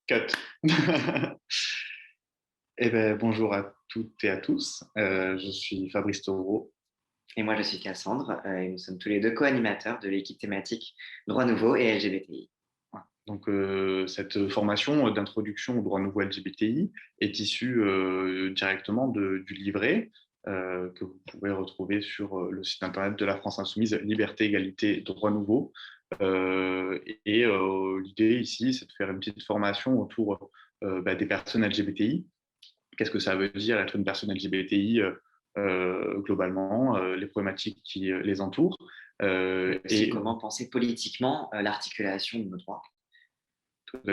Cut. Eh ben, bonjour à toutes et à tous. Je suis Fabrice Taureau. Et moi, je suis Cassandre, et nous sommes tous les deux co-animateurs de l'équipe thématique Droit Nouveau et LGBTI. Voilà. Donc, cette formation d'introduction au droit nouveau LGBTI est issue directement du livret que vous pouvez retrouver sur le site internet de la France Insoumise, Liberté, Égalité, Droit Nouveau. L'idée ici, c'est de faire une petite formation autour des personnes LGBTI. Qu'est-ce que ça veut dire être une personne LGBTI globalement, les problématiques qui les entourent. Et aussi, comment penser politiquement l'articulation de nos droits.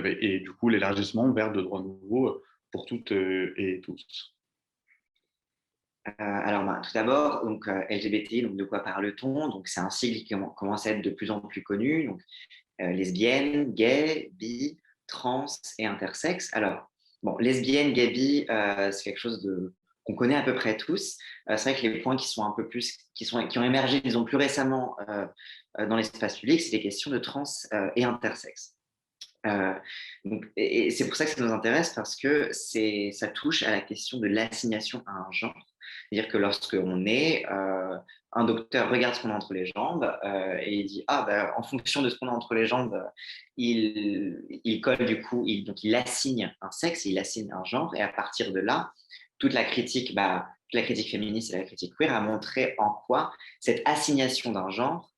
Et du coup, l'élargissement vers de droits nouveaux pour toutes et tous. Tout d'abord, LGBTI, donc de quoi parle-t-on? Donc, c'est un sigle qui commence à être de plus en plus connu. Donc, lesbienne, gay, bi, trans et intersexe. Alors, bon, lesbienne, gay, bi, c'est quelque chose qu'on connaît à peu près tous. C'est vrai que les points qui sont un peu plus, qui ont émergé, disons, plus récemment dans l'espace public, c'est les questions de trans et intersexe. Et c'est pour ça que ça nous intéresse parce que ça touche à la question de l'assignation à un genre. C'est-à-dire que lorsqu'on est, un docteur regarde ce qu'on a entre les jambes et il dit en fonction de ce qu'on a entre les jambes, il colle du coup, donc il assigne un sexe, il assigne un genre et à partir de là, toute la critique féministe et la critique queer a montré en quoi cette assignation d'un genre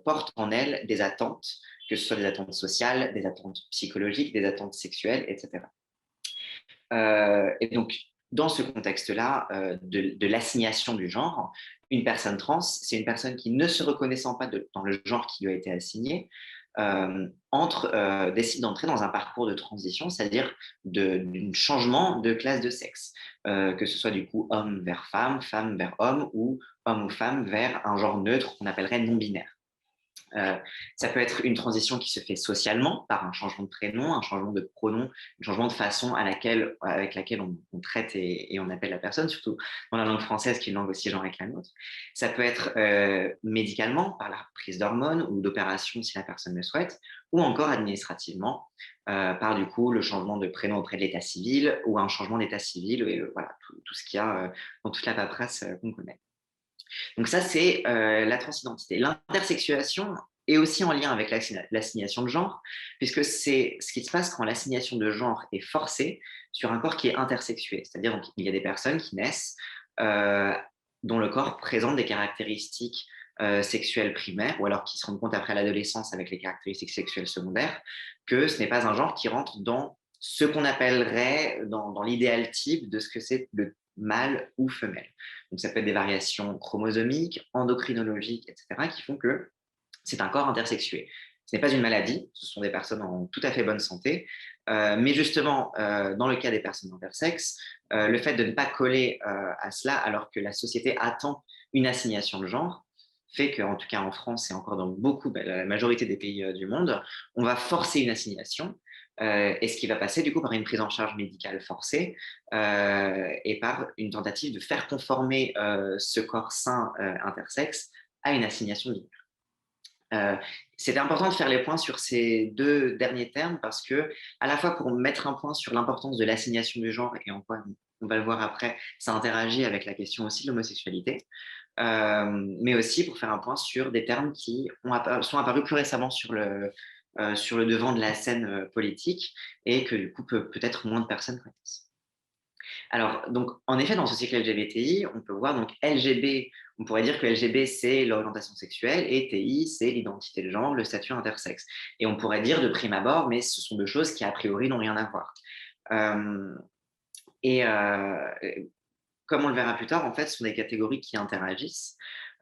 porte en elle des attentes, que ce soit des attentes sociales, des attentes psychologiques, des attentes sexuelles, etc. Et donc, dans ce contexte-là de l'assignation du genre, une personne trans, c'est une personne qui, ne se reconnaissant pas dans le genre qui lui a été assigné, décide d'entrer dans un parcours de transition, c'est-à-dire d'un changement de classe de sexe, que ce soit du coup homme vers femme, femme vers homme, ou homme ou femme vers un genre neutre qu'on appellerait non-binaire. Ça peut être une transition qui se fait socialement par un changement de prénom, un changement de pronom, un changement de façon avec laquelle on traite et on appelle la personne, surtout dans la langue française qui est une langue aussi genrée que la nôtre. Ça peut être médicalement par la prise d'hormones ou d'opérations si la personne le souhaite, ou encore administrativement par du coup le changement de prénom auprès de l'état civil ou un changement d'état civil et voilà tout ce qu'il y a dans toute la paperasse qu'on connaît. Donc ça, c'est la transidentité. L'intersexuation est aussi en lien avec l'assignation de genre, puisque c'est ce qui se passe quand l'assignation de genre est forcée sur un corps qui est intersexué. C'est-à-dire qu'il y a des personnes qui naissent euh, dont le corps présente des caractéristiques sexuelles primaires, ou alors qui se rendent compte après l'adolescence avec les caractéristiques sexuelles secondaires, que ce n'est pas un genre qui rentre dans ce qu'on appellerait dans l'idéal type de ce que c'est le mâle ou femelle. Donc, ça peut être des variations chromosomiques, endocrinologiques, etc., qui font que c'est un corps intersexué. Ce n'est pas une maladie, ce sont des personnes en tout à fait bonne santé. Mais justement, dans le cas des personnes intersexes, le fait de ne pas coller à cela, alors que la société attend une assignation de genre, fait qu'en tout cas en France et encore dans la majorité des pays du monde, on va forcer une assignation. Et ce qui va passer du coup par une prise en charge médicale forcée et par une tentative de faire conformer ce corps sain intersexe à une assignation binaire. C'était important de faire les points sur ces deux derniers termes parce que, à la fois pour mettre un point sur l'importance de l'assignation du genre et en quoi, on va le voir après, ça interagit avec la question aussi de l'homosexualité, mais aussi pour faire un point sur des termes qui sont apparus plus récemment sur le devant de la scène politique et que du coup peut-être moins de personnes connaissent. Alors, donc, en effet, dans ce cycle LGBTI, on peut voir donc LGB, on pourrait dire que LGB, c'est l'orientation sexuelle et TI, c'est l'identité de genre, le statut intersexe. Et on pourrait dire de prime abord, mais ce sont deux choses qui, a priori, n'ont rien à voir. Euh, et comme on le verra plus tard, en fait, ce sont des catégories qui interagissent.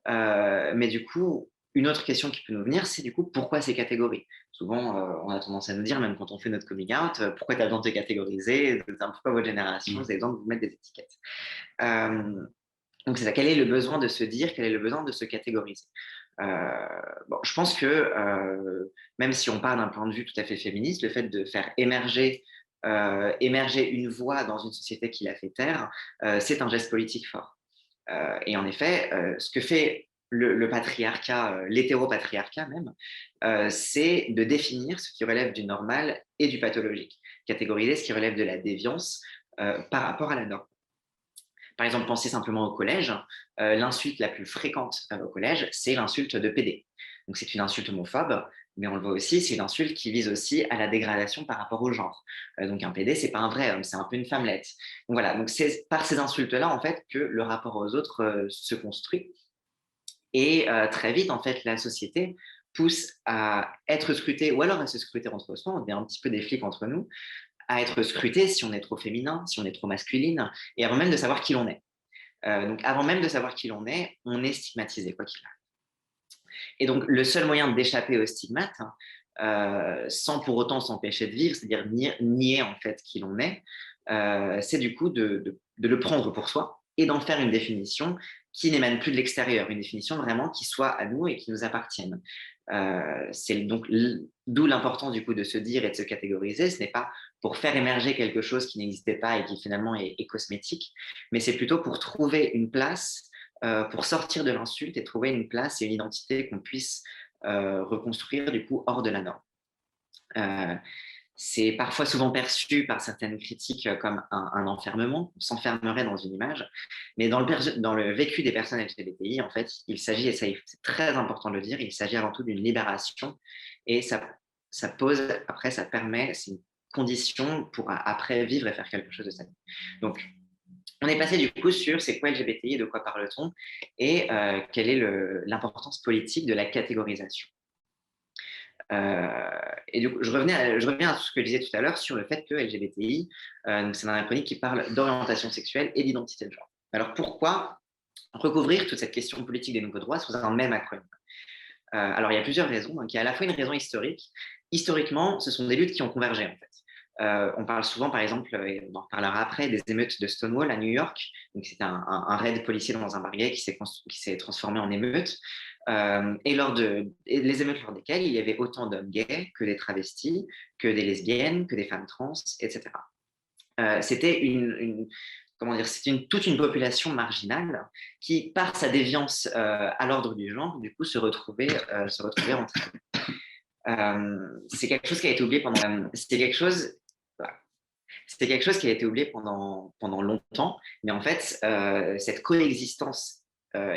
Mais du coup, une autre question qui peut nous venir, c'est du coup, pourquoi ces catégories? Souvent, on a tendance à nous dire, même quand on fait notre coming out, pourquoi tu as besoin de te catégoriser? Pourquoi votre génération, vous avez besoin de vous mettre des étiquettes? Euh, donc, c'est ça. Quel est le besoin de se dire? Quel est le besoin de se catégoriser? Bon, je pense que même si on part d'un point de vue tout à fait féministe, le fait de faire émerger une voix dans une société qui l'a fait taire, c'est un geste politique fort. Et en effet, ce que fait le patriarcat, l'hétéropatriarcat même, c'est de définir ce qui relève du normal et du pathologique, catégoriser ce qui relève de la déviance par rapport à la norme. Par exemple, pensez simplement au collège. L'insulte la plus fréquente au collège, c'est l'insulte de PD. Donc, c'est une insulte homophobe, mais on le voit aussi, c'est une insulte qui vise aussi à la dégradation par rapport au genre. Donc, un PD, c'est pas un vrai homme, c'est un peu une femmelette. Donc, voilà, donc c'est par ces insultes-là, en fait, que le rapport aux autres se construit. Et très vite, en fait, la société pousse à être scruté, ou alors à se scruter entre soi, on est un petit peu des flics entre nous, à être scruté si on est trop féminin, si on est trop masculine, et avant même de savoir qui l'on est. Donc, avant même de savoir qui l'on est, on est stigmatisé, quoi qu'il arrive. Et donc, le seul moyen d'échapper aux stigmates, sans pour autant s'empêcher de vivre, c'est-à-dire nier en fait qui l'on est, c'est du coup de le prendre pour soi et d'en faire une définition qui n'émane plus de l'extérieur, une définition vraiment qui soit à nous et qui nous appartienne. C'est donc d'où l'importance du coup de se dire et de se catégoriser. Ce n'est pas pour faire émerger quelque chose qui n'existait pas et qui finalement est cosmétique, mais c'est plutôt pour trouver une place, pour sortir de l'insulte et trouver une place et une identité qu'on puisse reconstruire du coup hors de la norme. C'est parfois souvent perçu par certaines critiques comme un enfermement, on s'enfermerait dans une image, mais dans le vécu des personnes LGBTI, en fait, il s'agit, et c'est très important de le dire, il s'agit avant tout d'une libération, et ça pose, après ça permet, c'est une condition pour après vivre et faire quelque chose de sa vie. Donc, on est passé du coup sur c'est quoi LGBTI, de quoi parle-t-on, et quelle est l'importance politique de la catégorisation. Et du coup, je reviens à ce que je disais tout à l'heure sur le fait que LGBTI, c'est un acronyme qui parle d'orientation sexuelle et d'identité de genre. Alors pourquoi recouvrir toute cette question politique des nouveaux droits sous un même acronyme? Alors il y a plusieurs raisons. Donc, il y a à la fois une raison historique. Historiquement, ce sont des luttes qui ont convergé en fait. On parle souvent, par exemple, et on en reparlera après, des émeutes de Stonewall à New York. Donc, c'était un raid policier dans un barrière qui s'est transformé en émeute. Et les émeutes lors desquelles il y avait autant d'hommes gays que des travestis, que des lesbiennes, que des femmes trans, etc. C'était toute une population marginale qui, par sa déviance à l'ordre du genre, du coup, se retrouvait entre c'est quelque chose qui a été oublié pendant. C'était quelque chose qui a été oublié pendant longtemps, mais en fait, cette coexistence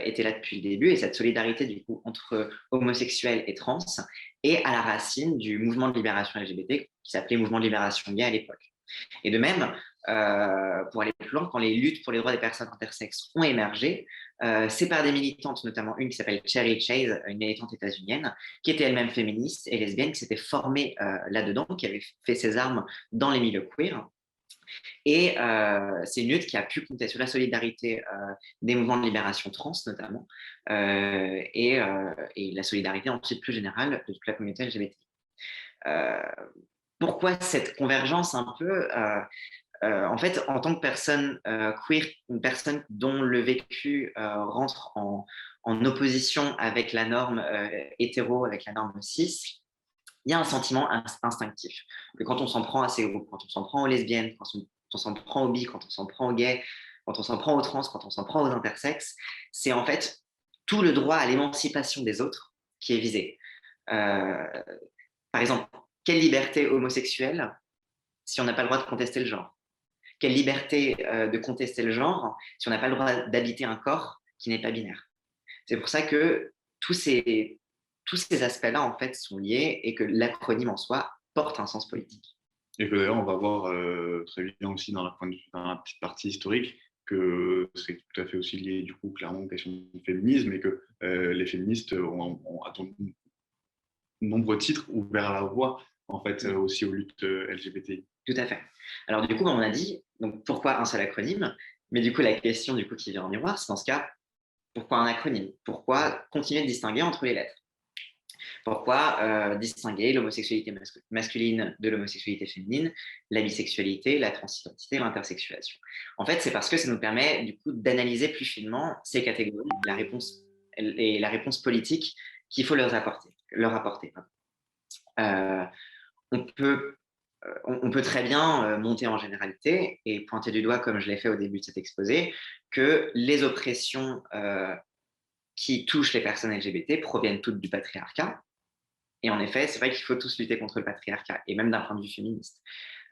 était là depuis le début et cette solidarité du coup entre homosexuels et trans est à la racine du mouvement de libération LGBT qui s'appelait Mouvement de libération gay à l'époque. Et de même, pour aller plus loin, quand les luttes pour les droits des personnes intersexes ont émergé, c'est par des militantes, notamment une qui s'appelle Cheryl Chase, une militante états-unienne, qui était elle-même féministe et lesbienne, qui s'était formée là-dedans, qui avait fait ses armes dans les milieux queer. Et c'est une lutte qui a pu compter sur la solidarité des mouvements de libération trans, notamment, et la solidarité ensuite plus générale de toute la communauté LGBT. Pourquoi cette convergence un peu en fait, en tant que personne queer, une personne dont le vécu rentre en opposition avec la norme hétéro, avec la norme cis, il y a un sentiment instinctif. Que quand on s'en prend à ces groupes, quand on s'en prend aux lesbiennes, quand on s'en prend aux bi, quand on s'en prend aux gays, quand on s'en prend aux trans, quand on s'en prend aux intersexes, c'est en fait tout le droit à l'émancipation des autres qui est visé. Par exemple, quelle liberté homosexuelle si on n'a pas le droit de contester le genre? Quelle liberté de contester le genre si on n'a pas le droit d'habiter un corps qui n'est pas binaire? C'est pour ça que tous ces aspects-là, en fait, sont liés et que l'acronyme en soi porte un sens politique. Et que d'ailleurs, on va voir très bien aussi dans la petite partie historique que c'est tout à fait aussi lié, du coup, clairement aux questions du féminisme et que les féministes ont à de nombreux titres ouvert la voie, en fait, aussi aux luttes LGBTI. Tout à fait. Alors, du coup, on a dit, donc, pourquoi un seul acronyme? Mais du coup, la question du coup, qui vient en miroir, c'est dans ce cas, pourquoi un acronyme? Pourquoi continuer de distinguer entre les lettres? Pourquoi distinguer l'homosexualité masculine de l'homosexualité féminine, la bisexualité, la transidentité, l'intersexuation? En fait, c'est parce que ça nous permet du coup d'analyser plus finement ces catégories et la réponse politique qu'il faut leur apporter. On peut très bien monter en généralité et pointer du doigt, comme je l'ai fait au début de cet exposé, que les oppressions qui touchent les personnes LGBT proviennent toutes du patriarcat. Et en effet, c'est vrai qu'il faut tous lutter contre le patriarcat, et même d'un point de vue féministe.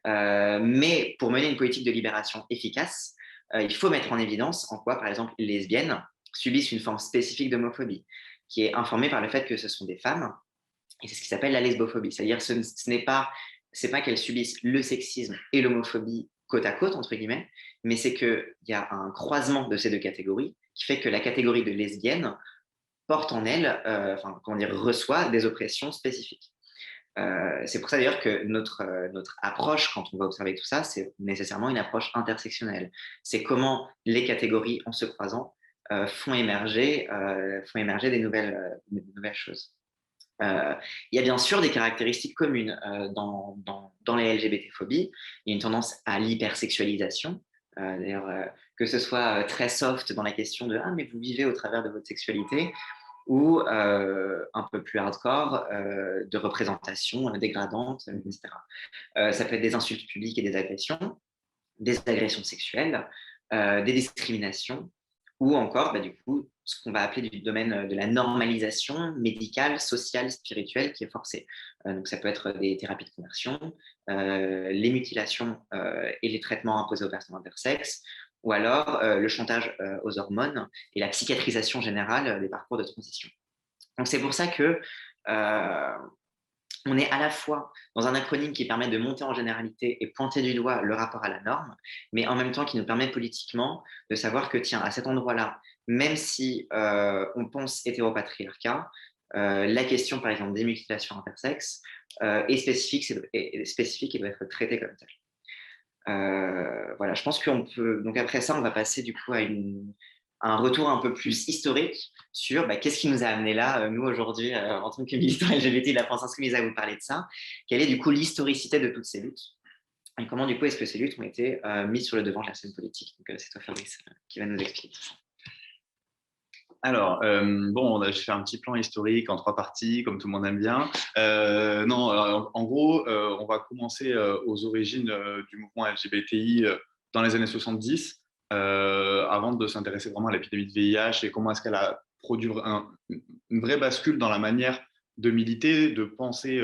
Mais pour mener une politique de libération efficace, il faut mettre en évidence en quoi, par exemple, les lesbiennes subissent une forme spécifique d'homophobie, qui est informée par le fait que ce sont des femmes, et c'est ce qui s'appelle la lesbophobie. C'est-à-dire ce n'est pas, c'est pas qu'elles subissent le sexisme et l'homophobie côte à côte, entre guillemets, mais c'est qu'il y a un croisement de ces deux catégories qui fait que la catégorie de lesbienne porte en elle, enfin, comment dire, reçoit des oppressions spécifiques. C'est pour ça d'ailleurs que notre approche, quand on va observer tout ça, c'est nécessairement une approche intersectionnelle. C'est comment les catégories, en se croisant, font émerger des nouvelles choses. Il y a bien sûr des caractéristiques communes dans les LGBT-phobies. Il y a une tendance à l'hypersexualisation. D'ailleurs, que ce soit très soft dans la question de « Ah, mais vous vivez au travers de votre sexualité », ou un peu plus hardcore de représentation dégradante, etc. Ça peut être des insultes publiques et des agressions sexuelles, des discriminations, ou encore, du coup, ce qu'on va appeler du domaine de la normalisation médicale, sociale, spirituelle qui est forcée. Donc, ça peut être des thérapies de conversion, les mutilations et les traitements imposés aux personnes intersexes, ou alors le chantage aux hormones et la psychiatrisation générale des parcours de transition. Donc, c'est pour ça que on est à la fois dans un acronyme qui permet de monter en généralité et pointer du doigt le rapport à la norme, mais en même temps qui nous permet politiquement de savoir que, tiens, à cet endroit-là, même si on pense hétéropatriarcat, la question, par exemple, des mutilations intersexes est spécifique et doit être traitée comme telle. Voilà, je pense qu'on peut. Donc après ça, on va passer du coup à un retour un peu plus historique sur qu'est-ce qui nous a amené là, nous aujourd'hui, en tant que militants LGBT de la France Insoumise, à vous parler de ça. Quelle est du coup l'historicité de toutes ces luttes et comment du coup est-ce que ces luttes ont été mises sur le devant de la scène politique. Donc c'est toi, Fabrice, qui va nous expliquer tout ça. Alors, bon, je fais un petit plan historique en 3 parties, comme tout le monde aime bien. Non, en gros, on va commencer aux origines du mouvement LGBTI dans les années 70, avant de s'intéresser vraiment à l'épidémie de VIH et comment est-ce qu'elle a produit une vraie bascule dans la manière de militer, de penser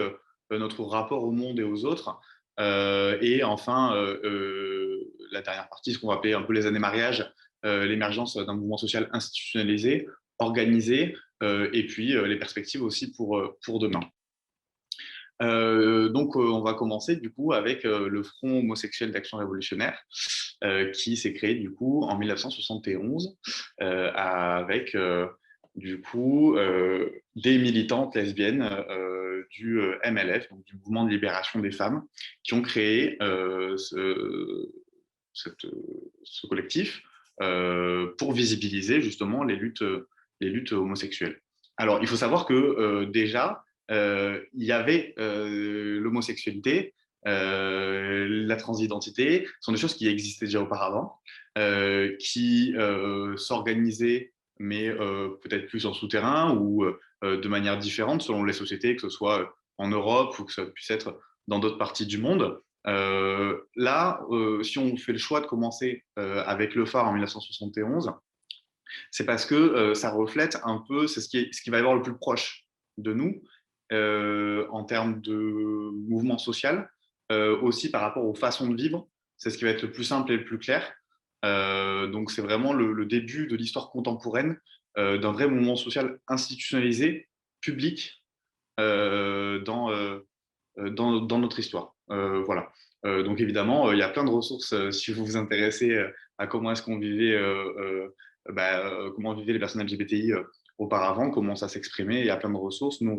notre rapport au monde et aux autres. Et enfin, la dernière partie, ce qu'on va appeler un peu les années mariage, l'émergence d'un mouvement social institutionnalisé, organisé, et puis les perspectives aussi pour demain. Donc, on va commencer du coup avec le Front homosexuel d'action révolutionnaire qui s'est créé du coup en 1971 avec du coup des militantes lesbiennes du MLF, donc du Mouvement de libération des femmes, qui ont créé ce collectif pour visibiliser justement les luttes homosexuelles. Alors, il faut savoir que déjà, il y avait l'homosexualité, la transidentité, sont des choses qui existaient déjà auparavant, qui s'organisaient, mais peut-être plus en souterrain ou de manière différente selon les sociétés, que ce soit en Europe ou que ça puisse être dans d'autres parties du monde. Là, si on fait le choix de commencer avec le phare en 1971, c'est parce que ça reflète un peu, c'est ce qui va y avoir le plus proche de nous en termes de mouvement social, aussi par rapport aux façons de vivre. C'est ce qui va être le plus simple et le plus clair. Donc c'est vraiment le début de l'histoire contemporaine d'un vrai mouvement social institutionnalisé, public, dans notre histoire. Voilà. Donc évidemment, il y a plein de ressources si vous vous intéressez à comment est-ce qu'on vivait, comment vivaient les personnes LGBTI auparavant, comment ça s'exprimait. Il y a plein de ressources. Nous,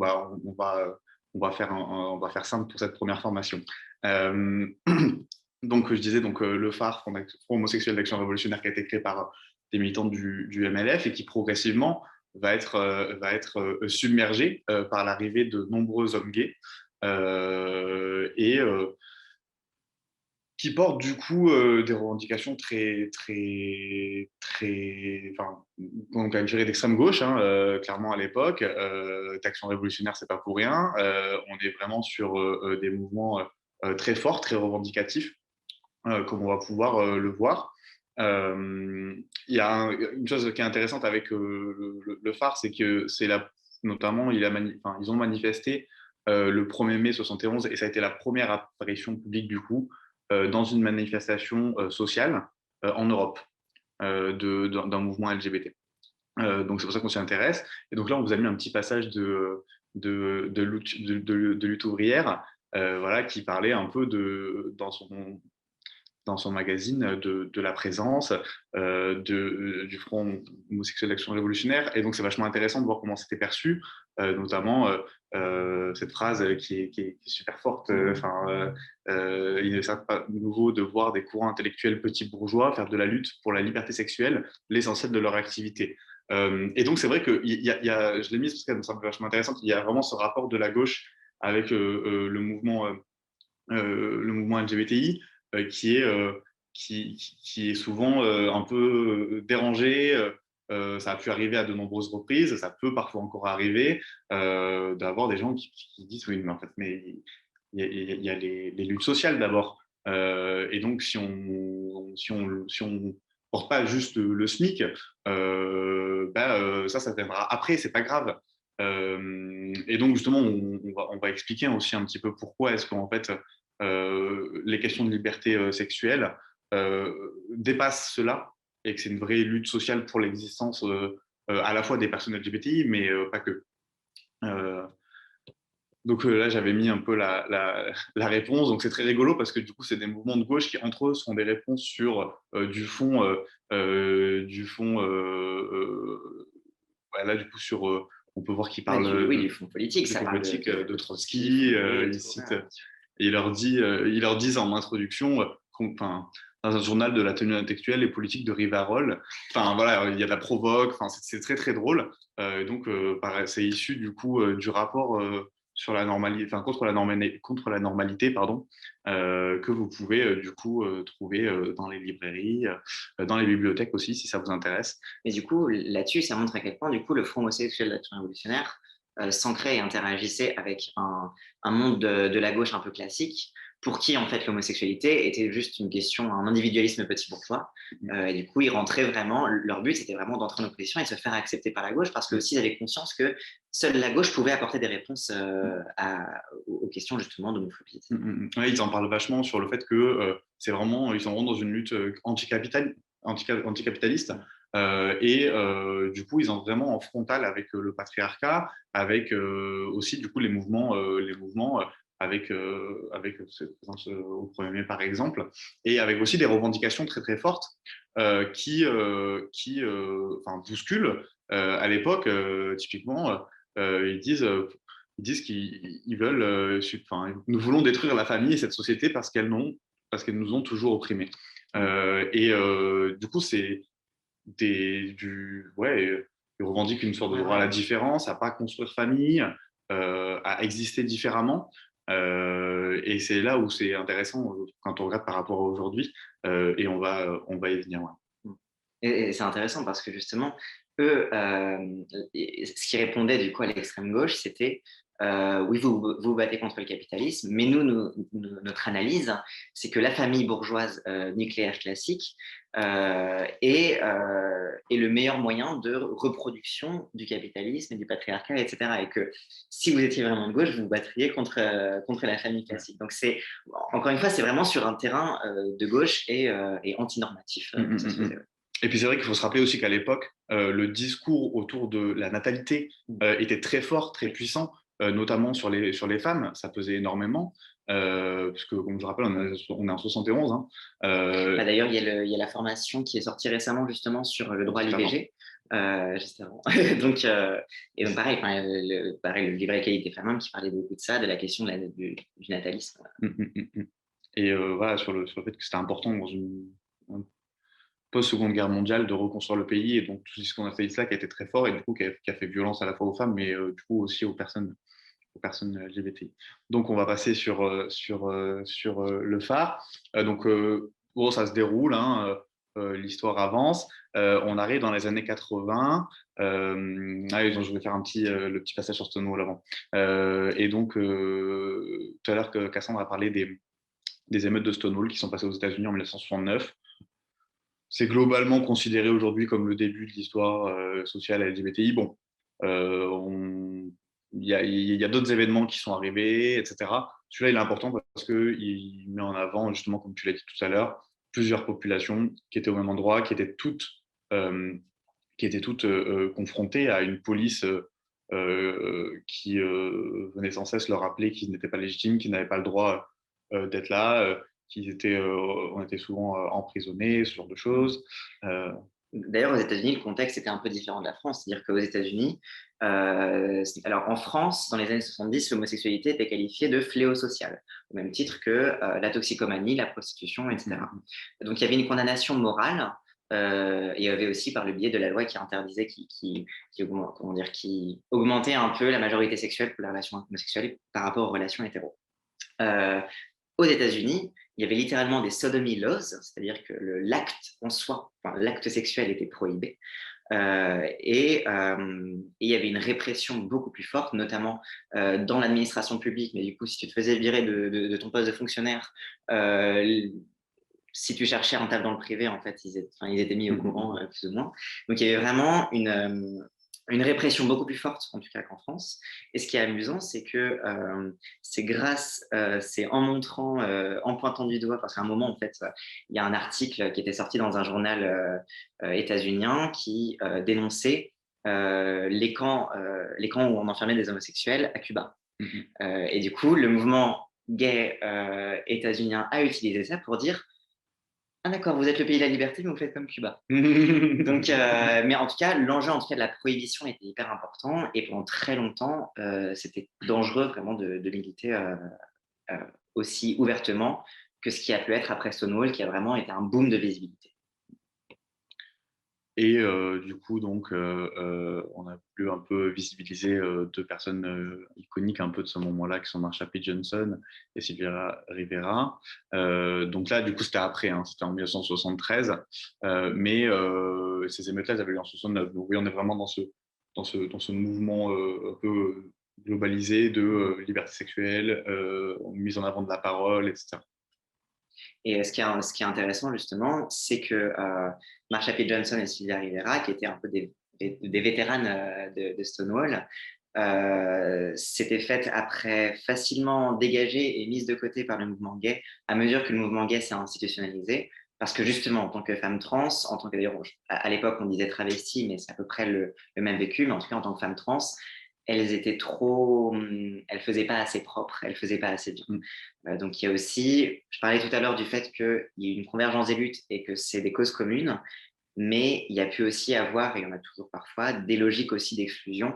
on va faire simple pour cette première formation. Donc, je disais le phare, Front homosexuel d'action révolutionnaire, qui a été créé par des militants du MLF et qui progressivement va être submergé par l'arrivée de nombreux hommes gays et qui portent du coup des revendications donc à une durée d'extrême gauche, hein, clairement à l'époque. D'action révolutionnaire, c'est pas pour rien. On est vraiment sur des mouvements très forts, très revendicatifs, comme on va pouvoir le voir. Il y a une chose qui est intéressante avec le phare, c'est que notamment ils ont manifesté le 1er mai 71 et ça a été la première apparition publique du coup dans une manifestation sociale en Europe d'un mouvement LGBT. Donc c'est pour ça qu'on s'y intéresse. Et donc là, on vous a mis un petit passage de lutte ouvrière, voilà, qui parlait un peu dans son magazine de la présence du Front homosexuel d'action révolutionnaire. Et donc, c'est vachement intéressant de voir comment c'était perçu, notamment cette phrase qui est super forte. Il n'est certes pas nouveau de voir des courants intellectuels petits bourgeois faire de la lutte pour la liberté sexuelle l'essentiel de leur activité. Et donc, c'est vrai que je l'ai mis parce que ça me semble vachement intéressant. Il y a vraiment ce rapport de la gauche avec le mouvement LGBTI qui est souvent un peu dérangé. Ça a pu arriver à de nombreuses reprises, ça peut parfois encore arriver d'avoir des gens qui disent oui, mais en fait, mais il y a les luttes sociales d'abord. Et donc, si on porte pas juste le SMIC, ça viendra après, c'est pas grave. Et donc, justement, on va expliquer aussi un petit peu pourquoi est-ce qu'en fait, les questions de liberté sexuelle dépassent cela et que c'est une vraie lutte sociale pour l'existence à la fois des personnes LGBTI, mais pas que. Euh, donc là, j'avais mis un peu la réponse. Donc c'est très rigolo parce que du coup, c'est des mouvements de gauche qui, entre eux, sont des réponses sur du fond. Là, du coup, on peut voir qu'ils parlent du fond politique. du Ça fond parle politique de Trotsky, Trotsky. Fourier, Ils tout, citent, voilà. et ils leur disent en introduction, dans un journal de la tenue intellectuelle et politique de Rivarol. Enfin, voilà, il y a de la provoque. Enfin, c'est très, très drôle. Donc, c'est issu du coup du rapport sur la normalité, enfin, contre la normalité, pardon, que vous pouvez du coup trouver dans les librairies, dans les bibliothèques aussi, si ça vous intéresse. Mais du coup, là-dessus, ça montre à quel point, du coup, le Front homosexuel d'action révolutionnaire s'ancrait et interagissait avec un monde de la gauche un peu classique, pour qui, en fait, l'homosexualité était juste une question, un individualisme petit bourgeois. Et du coup, ils rentraient vraiment, leur but, c'était vraiment d'entrer en opposition et de se faire accepter par la gauche, parce qu'ils avaient conscience que seule la gauche pouvait apporter des réponses aux questions, justement, d'homophobie. Ouais, ils en parlent vachement sur le fait que c'est vraiment, ils sont vraiment dans une lutte anticapitaliste. Du coup, ils sont vraiment en frontal avec le patriarcat, avec aussi du coup les mouvements avec cette présence au 1er mai par exemple, et avec aussi des revendications très très fortes qui bousculent à l'époque typiquement ils disent qu'ils veulent, nous voulons détruire la famille et cette société parce qu'elles nous ont toujours opprimés. Du coup, c'est ils revendiquent une sorte de droit à la différence, à pas construire famille, à exister différemment. Et c'est là où c'est intéressant quand on regarde par rapport à aujourd'hui, et on va y venir. Ouais. Et c'est intéressant parce que justement, eux, ce qui répondait du coup à l'extrême gauche, c'était oui, vous vous battez contre le capitalisme, mais notre analyse, c'est que la famille bourgeoise nucléaire classique est le meilleur moyen de reproduction du capitalisme et du patriarcat, etc. Et que si vous étiez vraiment de gauche, vous vous battriez contre la famille classique. Donc, encore une fois, c'est vraiment sur un terrain de gauche et antinormatif que ça se faisait. Et puis c'est vrai qu'il faut se rappeler aussi qu'à l'époque, le discours autour de la natalité était très fort, très puissant, notamment sur les femmes. Ça pesait énormément, puisque, comme je rappelle, on est en 71. Hein. D'ailleurs, il y a la formation qui est sortie récemment justement sur le droit à l'IVG. Juste avant. donc, pareil, le livret Qualité Femmes qui parlait beaucoup de ça, de la question du natalisme. Et voilà, sur le fait que c'était important dans une post-seconde guerre mondiale de reconstruire le pays, et donc tout ce qu'on a fait là qui a été très fort et du coup qui a fait violence à la fois aux femmes mais du coup aussi aux personnes LGBTI. Donc on va passer sur le phare. Bon, ça se déroule, hein, l'histoire avance. On arrive dans les années 80. Je vais faire le petit passage sur Stonewall avant. Tout à l'heure, Cassandre a parlé des émeutes de Stonewall qui sont passées aux États-Unis en 1969. c'est globalement considéré aujourd'hui comme le début de l'histoire sociale LGBTI. Bon, il y a d'autres événements qui sont arrivés, etc. Celui-là, il est important parce qu'il met en avant, justement, comme tu l'as dit tout à l'heure, plusieurs populations qui étaient au même endroit, euh, qui étaient toutes confrontées à une police qui venait sans cesse leur rappeler qu'ils n'étaient pas légitimes, qu'ils n'avaient pas le droit d'être là, on était souvent emprisonnés, ce genre de choses. D'ailleurs, aux États-Unis, le contexte était un peu différent de la France. C'est-à-dire qu'aux États-Unis, alors en France, dans les années 70, l'homosexualité était qualifiée de fléau social, au même titre que la toxicomanie, la prostitution, etc. Donc il y avait une condamnation morale, et il y avait aussi par le biais de la loi qui interdisait, qui augmentait un peu la majorité sexuelle pour les relations homosexuelles par rapport aux relations hétéro. Euh, Aux États-Unis, il y avait littéralement des sodomy laws, c'est-à-dire que l'acte en soi, enfin, l'acte sexuel était prohibé. Et il y avait une répression beaucoup plus forte, notamment dans l'administration publique. Mais du coup, si tu te faisais virer de ton poste de fonctionnaire, si tu cherchais un taf dans le privé, en fait, ils étaient mis au courant, plus ou moins. Donc, il y avait vraiment une répression beaucoup plus forte, en tout cas qu'en France. Et ce qui est amusant, c'est que c'est en montrant, en pointant du doigt, parce qu'à un moment, en fait, il y a un article qui était sorti dans un journal états-unien qui dénonçait les camps où on enfermait des homosexuels à Cuba. Et du coup, le mouvement gay états-unien a utilisé ça pour dire ah d'accord, vous êtes le pays de la liberté, mais vous faites comme Cuba. Donc, mais en tout cas, l'enjeu en tout cas de la prohibition était hyper important et pendant très longtemps, c'était dangereux vraiment de militer euh, aussi ouvertement que ce qui a pu être après Stonewall, qui a vraiment été un boom de visibilité. Et du coup, donc, on a voulu un peu visibiliser deux personnes iconiques un peu de ce moment-là, qui sont Marsha P. Johnson et Sylvia Rivera. Donc là, du coup, c'était après, hein, c'était en 1973. Mais ces émeutes-là, elles avaient lieu en 69. Donc oui, on est vraiment dans ce mouvement un peu globalisé de liberté sexuelle, mise en avant de la parole, etc. Et ce qui est intéressant justement, c'est que Marsha P. Johnson et Sylvia Rivera, qui étaient un peu des vétéranes de Stonewall, s'étaient faites après facilement dégagées et mises de côté par le mouvement gay à mesure que le mouvement gay s'est institutionnalisé. Parce que justement, en tant que femme trans, en tant que d'ailleurs, à l'époque on disait travesti, mais c'est à peu près le même vécu, mais en tout cas en tant que femme trans, elles étaient elles faisaient pas assez propre, elles faisaient pas assez bien. Donc il y a aussi, je parlais tout à l'heure du fait qu'il y a une convergence des luttes et que c'est des causes communes, mais il y a pu aussi avoir, et il y en a toujours parfois, des logiques aussi d'exclusion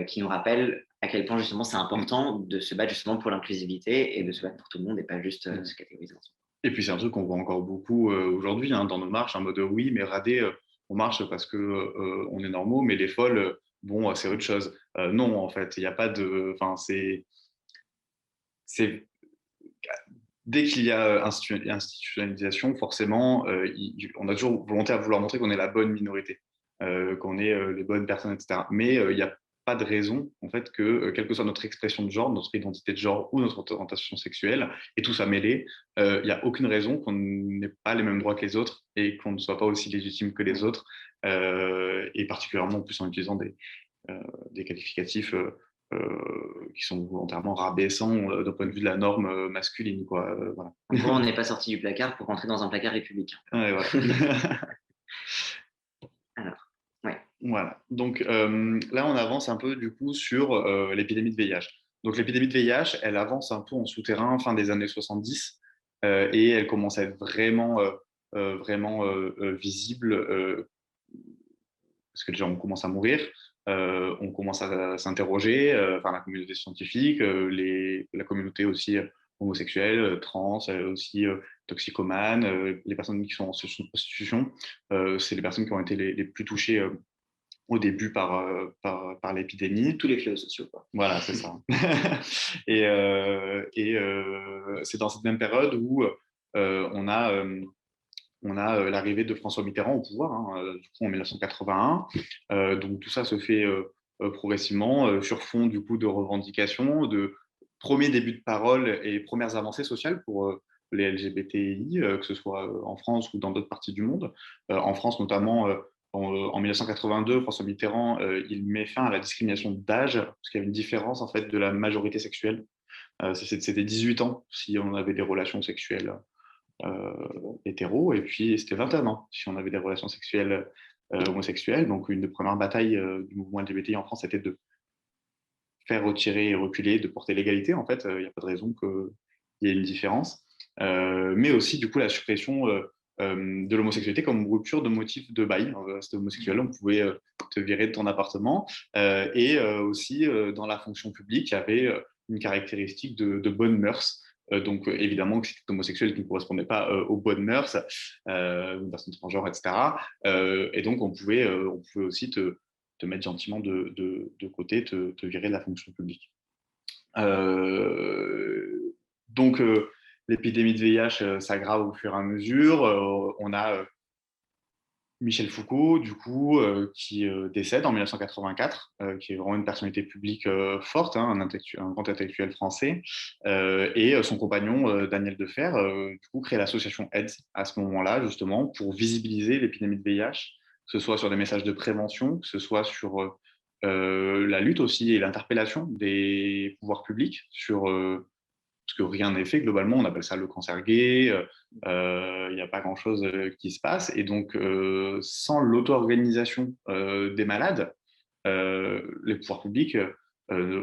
qui nous rappellent à quel point justement c'est important de se battre justement pour l'inclusivité et de se battre pour tout le monde et pas juste se catégoriser ensemble. Et puis c'est un truc qu'on voit encore beaucoup aujourd'hui hein, dans nos marches, en mode oui, mais radé, on marche parce que on est normaux, mais les folles, bon, c'est autre chose. Non, en fait, il n'y a pas de. Enfin, c'est dès qu'il y a institutionnalisation, forcément, on a toujours volonté à vouloir montrer qu'on est la bonne minorité, qu'on est les bonnes personnes, etc. Mais il n'y a pas de raison, en fait, que, quelle que soit notre expression de genre, notre identité de genre ou notre orientation sexuelle, et tout ça mêlé, il n'y a aucune raison qu'on n'ait pas les mêmes droits que les autres et qu'on ne soit pas aussi légitime que les autres, et particulièrement en plus en utilisant des qualificatifs qui sont volontairement rabaissants d'un point de vue de la norme masculine. Quoi. Voilà. En gros, on n'est pas sorti du placard pour rentrer dans un placard républicain. Ouais, voilà. Alors, ouais. Voilà. Donc là, on avance un peu du coup sur l'épidémie de VIH. Donc l'épidémie de VIH, elle avance un peu en souterrain fin des années 70 et elle commence à être vraiment visible parce que déjà on commence à mourir, on commence à s'interroger, enfin la communauté scientifique, la communauté aussi homosexuelle, trans, aussi toxicomanes, les personnes qui sont en situation de prostitution, c'est les personnes qui ont été les plus touchées au début par l'épidémie. Tous les fléaux sociaux. Quoi. Voilà, c'est ça. Et c'est dans cette même période où on a l'arrivée de François Mitterrand au pouvoir, hein, du coup, en 1981. Donc tout ça se fait progressivement sur fond du coup de revendications, de premiers débuts de parole et premières avancées sociales pour les LGBTI, que ce soit en France ou dans d'autres parties du monde. En France, notamment, en 1982, François Mitterrand, il met fin à la discrimination d'âge, parce qu'il y avait une différence en fait de la majorité sexuelle. C'était 18 ans si on avait des relations sexuelles hétéros, et puis c'était 21 ans si on avait des relations sexuelles homosexuelles. Donc une des premières batailles du mouvement LGBTI en France, c'était de faire retirer et reculer, de porter l'égalité. En fait, il n'y a pas de raison qu'il y ait une différence. Mais aussi, du coup, la suppression de l'homosexualité comme rupture de motif de bail. C'était homosexuel, on pouvait te virer de ton appartement. Et aussi, dans la fonction publique, il y avait une caractéristique de bonnes mœurs. Donc, évidemment, que c'était homosexuel qui ne correspondait pas aux bonnes mœurs, une personne transgenre, etc. Et donc, on pouvait aussi te mettre gentiment de côté, te virer de la fonction publique. Donc, l'épidémie de VIH s'aggrave au fur et à mesure. On a Michel Foucault, du coup, qui décède en 1984, qui est vraiment une personnalité publique forte, hein, un grand intellectuel français, et son compagnon Daniel Defer, du coup, crée l'association AIDS à ce moment-là, justement, pour visibiliser l'épidémie de VIH, que ce soit sur des messages de prévention, que ce soit sur la lutte aussi et l'interpellation des pouvoirs publics sur parce que rien n'est fait globalement, on appelle ça le cancer gay, il n'y a pas grand-chose qui se passe. Et donc, sans l'auto-organisation des malades, les pouvoirs publics,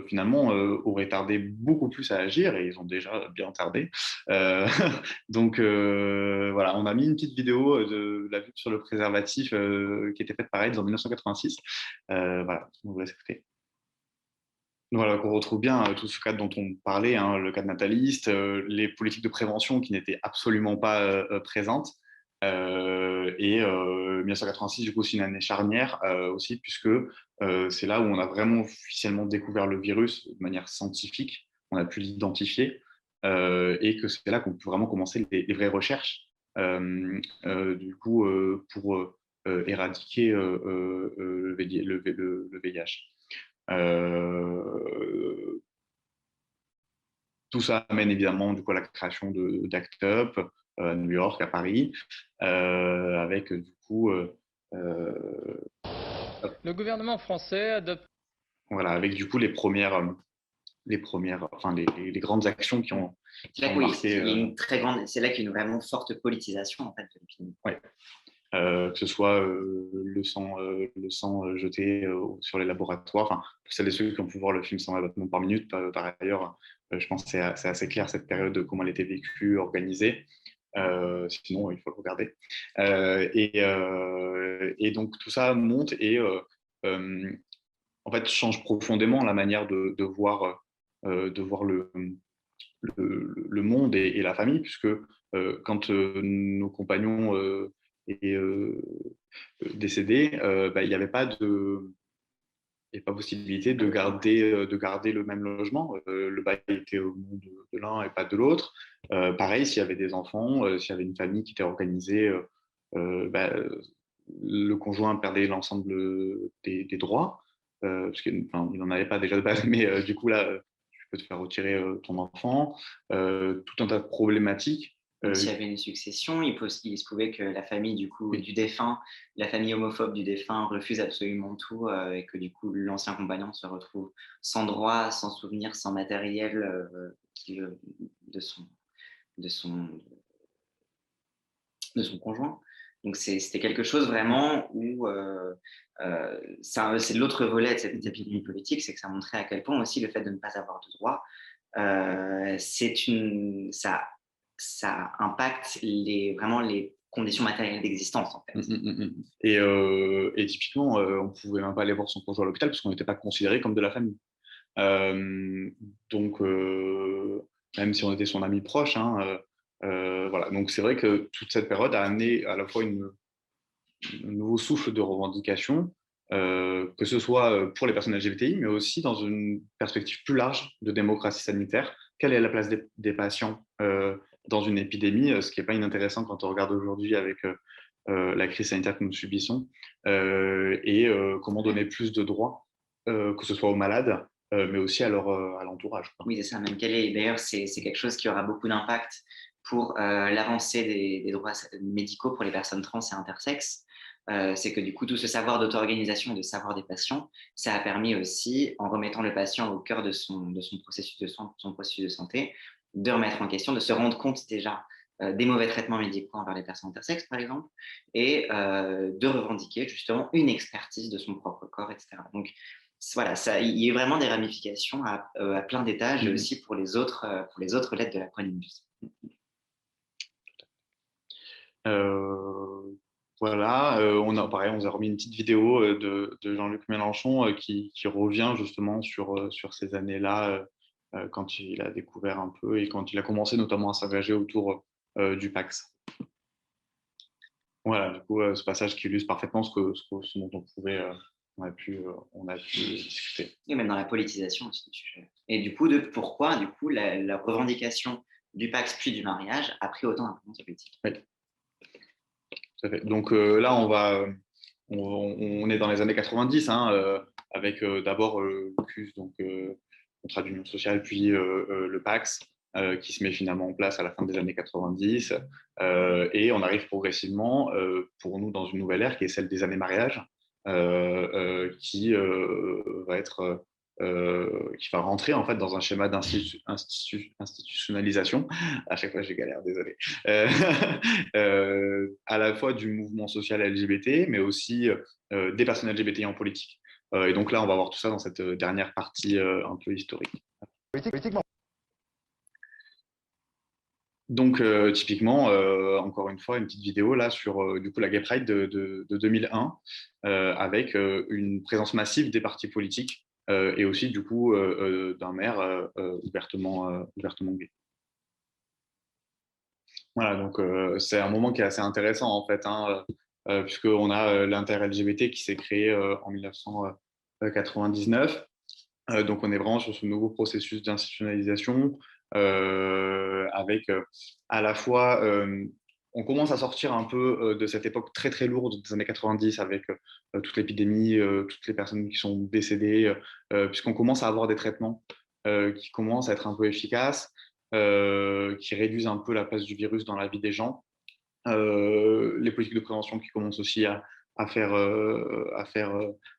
finalement, auraient tardé beaucoup plus à agir, et ils ont déjà bien tardé. Euh, donc, voilà, on a mis une petite vidéo de la lutte sur le préservatif qui était faite par AIDS en 1986. Voilà, on vous laisse écouter. Voilà, qu'on retrouve bien tout ce cadre dont on parlait, hein, le cadre nataliste, les politiques de prévention qui n'étaient absolument pas présentes. Et 1986, du coup, c'est une année charnière aussi, puisque c'est là où on a vraiment officiellement découvert le virus de manière scientifique, on a pu l'identifier, et que c'est là qu'on peut vraiment commencer les vraies recherches, du coup, pour éradiquer le VIH. Euh, Tout ça amène évidemment du coup, à la création d'ACT UP à New York, à Paris, avec du coup, Le gouvernement français adopte. voilà, avec du coup enfin les grandes actions C'est là ont qu'il marqué. y a une très grande, c'est là qu'il y a une vraiment forte politisation en fait de l'épidémie. Ouais. Que ce soit le sang jeté sur les laboratoires. Enfin, pour celles et ceux qui ont pu voir le film 100 abattements par minute, par ailleurs, je pense que c'est assez clair cette période, de comment elle était vécue, organisée. Sinon, il faut le regarder. Et donc, tout ça monte et en fait change profondément la manière de voir le monde et la famille, puisque quand nos compagnons étaient décédés, il n'y avait pas possibilité de garder le même logement. Le bail était au nom de l'un et pas de l'autre. Pareil, s'il y avait des enfants, s'il y avait une famille qui était organisée, le conjoint perdait l'ensemble des droits, parce qu'il n'en avait pas déjà de base, mais du coup, là, tu peux te faire retirer ton enfant. Tout un tas de problématiques. S'il y avait une succession, il se pouvait que la famille du défunt, la famille homophobe du défunt refuse absolument tout et que du coup l'ancien compagnon se retrouve sans droit, sans souvenir, sans matériel de son, de, son, de son conjoint. Donc c'était quelque chose vraiment où c'est l'autre volet de cette épidémie politique, c'est que ça montrait à quel point aussi le fait de ne pas avoir de droit, ça impacte vraiment les conditions matérielles d'existence, en fait. Et typiquement, on ne pouvait même pas aller voir son conjoint à l'hôpital parce qu'on n'était pas considéré comme de la famille. Donc, même si on était son ami proche, hein, voilà. Donc, c'est vrai que toute cette période a amené à la fois un nouveau souffle de revendication, que ce soit pour les personnes LGBTI, mais aussi dans une perspective plus large de démocratie sanitaire. Quelle est la place des patients dans une épidémie, ce qui n'est pas inintéressant quand on regarde aujourd'hui avec la crise sanitaire que nous subissons, et comment donner plus de droits, que ce soit aux malades, mais aussi à l'entourage. Oui, c'est ça, même quelle est. D'ailleurs, c'est quelque chose qui aura beaucoup d'impact pour l'avancée des droits médicaux pour les personnes trans et intersexes. C'est que du coup, tout ce savoir d'auto-organisation et de savoir des patients, ça a permis aussi, en remettant le patient au cœur de son processus de soins, son processus de santé, de remettre en question, de se rendre compte déjà des mauvais traitements médicaux envers les personnes intersexes, par exemple, et de revendiquer justement une expertise de son propre corps, etc. Donc, voilà, il y a vraiment des ramifications à plein d'étages et aussi pour les autres lettres de l'acronyme. Voilà, on a remis une petite vidéo de Jean-Luc Mélenchon qui revient justement sur ces années-là, quand il a découvert un peu et quand il a commencé notamment à s'engager autour du Pax. Voilà, du coup, ce passage qui illustre parfaitement ce dont on a pu discuter. Et même dans la politisation aussi du sujet. Et du coup, pourquoi la revendication du Pax puis du mariage a pris autant d'importance politique. Oui. Tout à fait. Donc là, on est dans les années 90, avec d'abord le CUS, donc contrat d'union sociale, puis le Pax, qui se met finalement en place à la fin des années 90. Et on arrive progressivement, pour nous, dans une nouvelle ère qui est celle des années mariage, qui va rentrer en fait dans un schéma d'institutionnalisation. À chaque fois, j'ai galère, désolé. À la fois du mouvement social LGBT, mais aussi des personnes LGBT en politique. Et donc là, on va voir tout ça dans cette dernière partie un peu historique. Politiquement. Donc, typiquement, encore une fois, une petite vidéo là sur du coup, la Gay Pride de 2001, avec une présence massive des partis politiques et aussi du coup d'un maire ouvertement gay. Voilà, donc c'est un moment qui est assez intéressant en fait, puisqu'on a l'inter-LGBT qui s'est créé en 1999. Donc on est vraiment sur ce nouveau processus d'institutionnalisation avec à la fois, on commence à sortir un peu de cette époque très très lourde des années 90 avec toute l'épidémie, toutes les personnes qui sont décédées, puisqu'on commence à avoir des traitements qui commencent à être un peu efficaces, qui réduisent un peu la place du virus dans la vie des gens. Les politiques de prévention qui commencent aussi à faire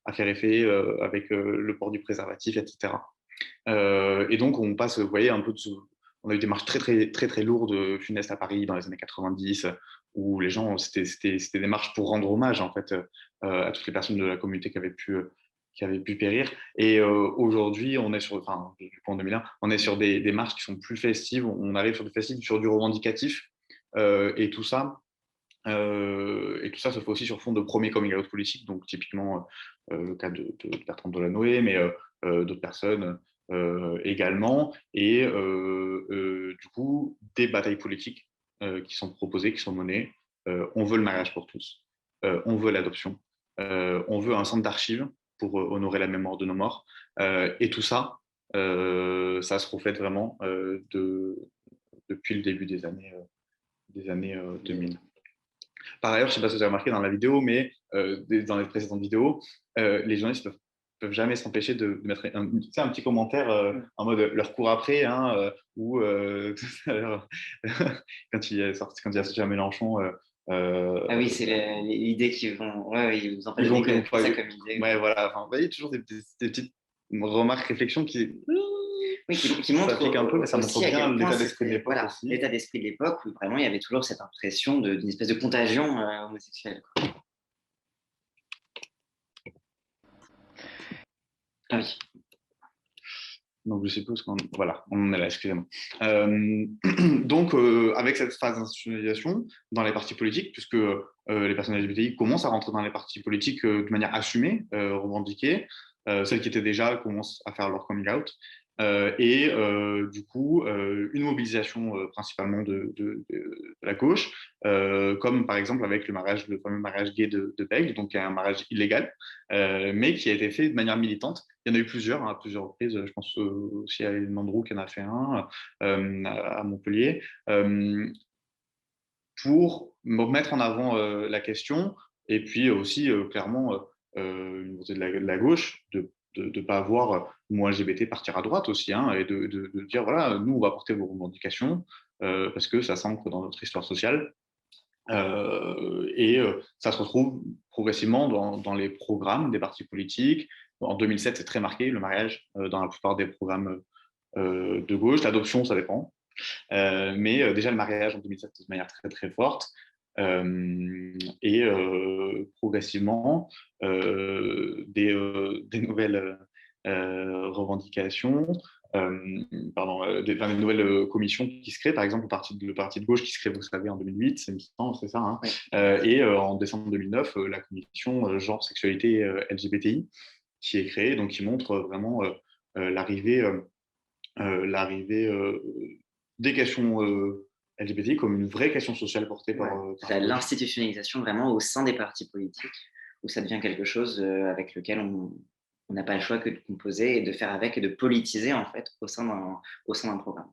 effet avec le port du préservatif, etc. Et donc, on passe, vous voyez, un peu on a eu des marches très, très, très, très lourdes, funestes à Paris dans les années 90, où les gens, c'était des marches pour rendre hommage, en fait, à toutes les personnes de la communauté qui avaient pu périr. Et aujourd'hui, on est en 2001, on est sur des marches qui sont plus festives. On arrive sur du festif, sur du revendicatif. Et tout ça se fait aussi sur fond de premier coming out politique, donc typiquement le cas de Bertrand Delanoë, mais d'autres personnes également, et du coup des batailles politiques qui sont proposées, qui sont menées. On veut le mariage pour tous, on veut l'adoption, on veut un centre d'archives pour honorer la mémoire de nos morts, et tout ça, ça se reflète vraiment depuis le début des années 2000. Par ailleurs, je ne sais pas si vous avez remarqué dans la vidéo, mais dans les précédentes vidéos, les journalistes peuvent jamais s'empêcher de mettre un petit commentaire en mode leur cours après, ou quand il a sorti à Mélenchon. Ah oui, c'est l'idée qu'ils vont. Ouais, ils vous en parlent ça comme idée. Ouais, voilà. Enfin, vous voyez, toujours des petites remarques, réflexions qui. Oui, qui montre un peu, mais ça montre bien l'état d'esprit de l'époque aussi. L'état d'esprit de l'époque où vraiment il y avait toujours cette impression d'une espèce de contagion homosexuelle. Ah oui. Donc, je suppose voilà, on en est là, excusez-moi. Donc, avec cette phase d'institutionnalisation dans les partis politiques, puisque les personnes LGBTI commencent à rentrer dans les partis politiques de manière assumée, revendiquée, celles qui étaient déjà commencent à faire leur coming out, et du coup, une mobilisation principalement de la gauche, comme par exemple avec le fameux mariage gay de Bègue, donc un mariage illégal, mais qui a été fait de manière militante. Il y en a eu plusieurs, à plusieurs reprises. Je pense aussi à Hélène Mandroux qui en a fait un à Montpellier, pour mettre en avant la question, et puis aussi clairement une volonté de la gauche de de pas voir le mot LGBT partir à droite aussi, hein, et de dire, voilà, nous, on va porter vos revendications parce que ça s'ancre dans notre histoire sociale. Ça se retrouve progressivement dans les programmes des partis politiques. En 2007, c'est très marqué, le mariage, dans la plupart des programmes de gauche. L'adoption, ça dépend. Mais déjà, le mariage en 2007, de manière très, très forte. Progressivement, des nouvelles revendications, des nouvelles commissions qui se créent, par exemple le parti de gauche qui se crée, vous savez, en 2008, c'est ça, hein. Oui. En décembre 2009, la commission genre, sexualité, LGBTI qui est créée, donc qui montre vraiment l'arrivée des questions LGBTI comme une vraie question sociale portée par l'institutionnalisation vraiment au sein des partis politiques, où ça devient quelque chose avec lequel on n'a pas le choix que de composer et de faire avec et de politiser en fait au sein d'un programme.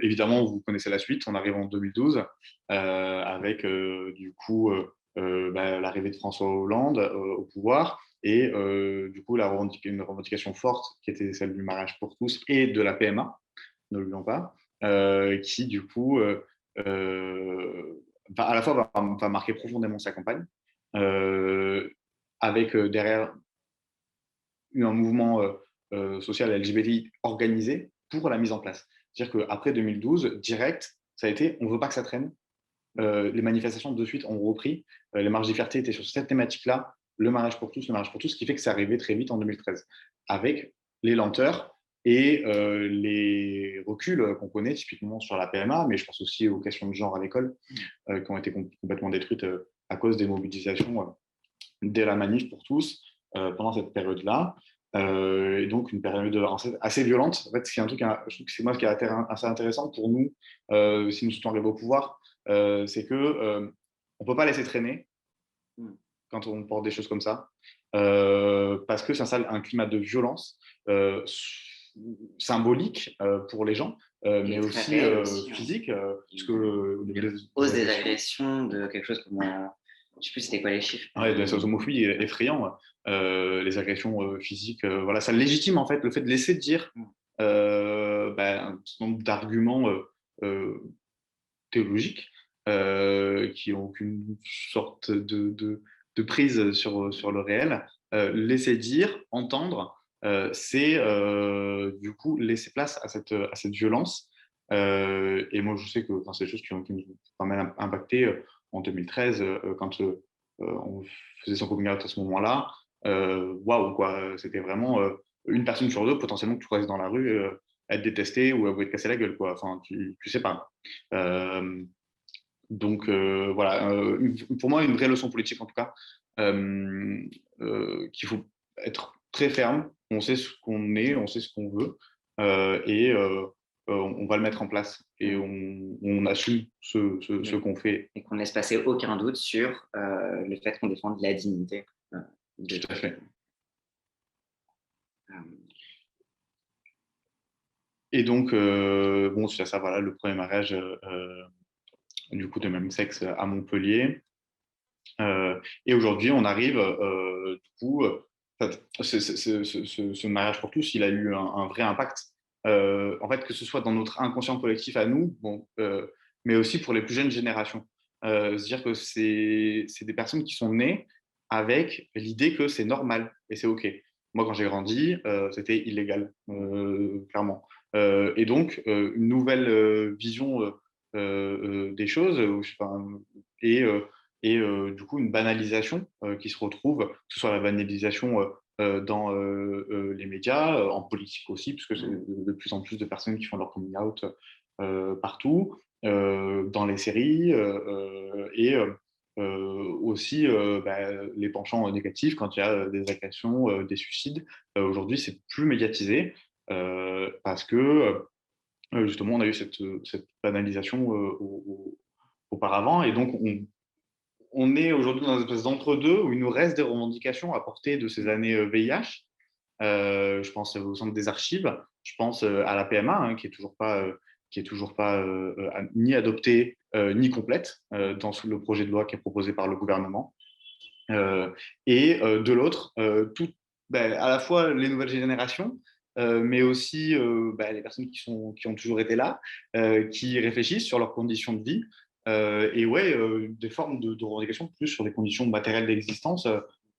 Évidemment, vous connaissez la suite. On arrive en 2012 avec du coup l'arrivée de François Hollande au pouvoir et du coup une revendication forte qui était celle du mariage pour tous et de la PMA, ne l'oublions pas, qui du coup à la fois va marquer profondément sa campagne avec derrière un mouvement social LGBTI organisé pour la mise en place. C'est-à-dire qu'après 2012, direct, ça a été on ne veut pas que ça traîne. Les manifestations de suite ont repris. Les marches des fiertés étaient sur cette thématique-là, le mariage pour tous, ce qui fait que c'est arrivé très vite en 2013, avec les lenteurs et les reculs qu'on connaît typiquement sur la PMA, mais je pense aussi aux questions de genre à l'école, qui ont été complètement détruites à cause des mobilisations dès la manif pour tous pendant cette période-là. Et donc une période assez violente. En fait, c'est un truc, je trouve que c'est moi ce qui est assez intéressant pour nous, si nous souhaitons arriver au pouvoir, c'est que on peut pas laisser traîner quand on porte des choses comme ça, parce que ça installe un climat de violence symbolique pour les gens, mais aussi physique, parce que hausse des agressions, de quelque chose comme je sais plus c'était quoi les chiffres. Ouais, de la homophobie effrayant. Les agressions physiques, voilà, ça légitime en fait le fait de laisser dire un certain nombre d'arguments théologiques qui n'ont aucune sorte de prise sur le réel. Laisser dire, entendre, c'est du coup laisser place à cette violence. Et moi, je sais que c'est des choses qui nous ont pas mal impacté en 2013 quand on faisait son coming out à ce moment-là. Waouh, quoi, c'était vraiment une personne sur deux potentiellement que tu croises dans la rue être détestée ou être cassé la gueule, quoi. Enfin, tu sais pas. Donc voilà, pour moi, une vraie leçon politique en tout cas, qu'il faut être très ferme. On sait ce qu'on est, on sait ce qu'on veut, et on va le mettre en place et on assume ce qu'on fait. Et qu'on ne laisse passer aucun doute sur le fait qu'on défende la dignité. Tout à fait. Et donc, bon, c'est ça, voilà, le premier mariage du coup de même sexe à Montpellier. Et aujourd'hui, on arrive, du coup, ce mariage pour tous, il a eu un vrai impact. En fait, que ce soit dans notre inconscient collectif à nous, bon, mais aussi pour les plus jeunes générations. C'est-à-dire que c'est des personnes qui sont nées avec l'idée que c'est normal et c'est OK. Moi, quand j'ai grandi, c'était illégal, clairement. Et donc, une nouvelle vision des choses, du coup une banalisation qui se retrouve, que ce soit la banalisation dans les médias, en politique aussi, puisque c'est de plus en plus de personnes qui font leur coming out partout, dans les séries, et aussi les penchants négatifs quand il y a des agressions, des suicides. Aujourd'hui, c'est plus médiatisé parce que justement, on a eu cette banalisation auparavant, et donc on est aujourd'hui dans une espèce d'entre-deux où il nous reste des revendications à porter de ces années VIH. Je pense au centre des archives, je pense à la PMA, hein, qui est toujours pas ni adoptée ni complète dans le projet de loi qui est proposé par le gouvernement. Et de l'autre, à la fois les nouvelles générations, mais aussi les personnes qui ont toujours été là, qui réfléchissent sur leurs conditions de vie, et ouais, des formes de revendication plus sur les conditions matérielles d'existence,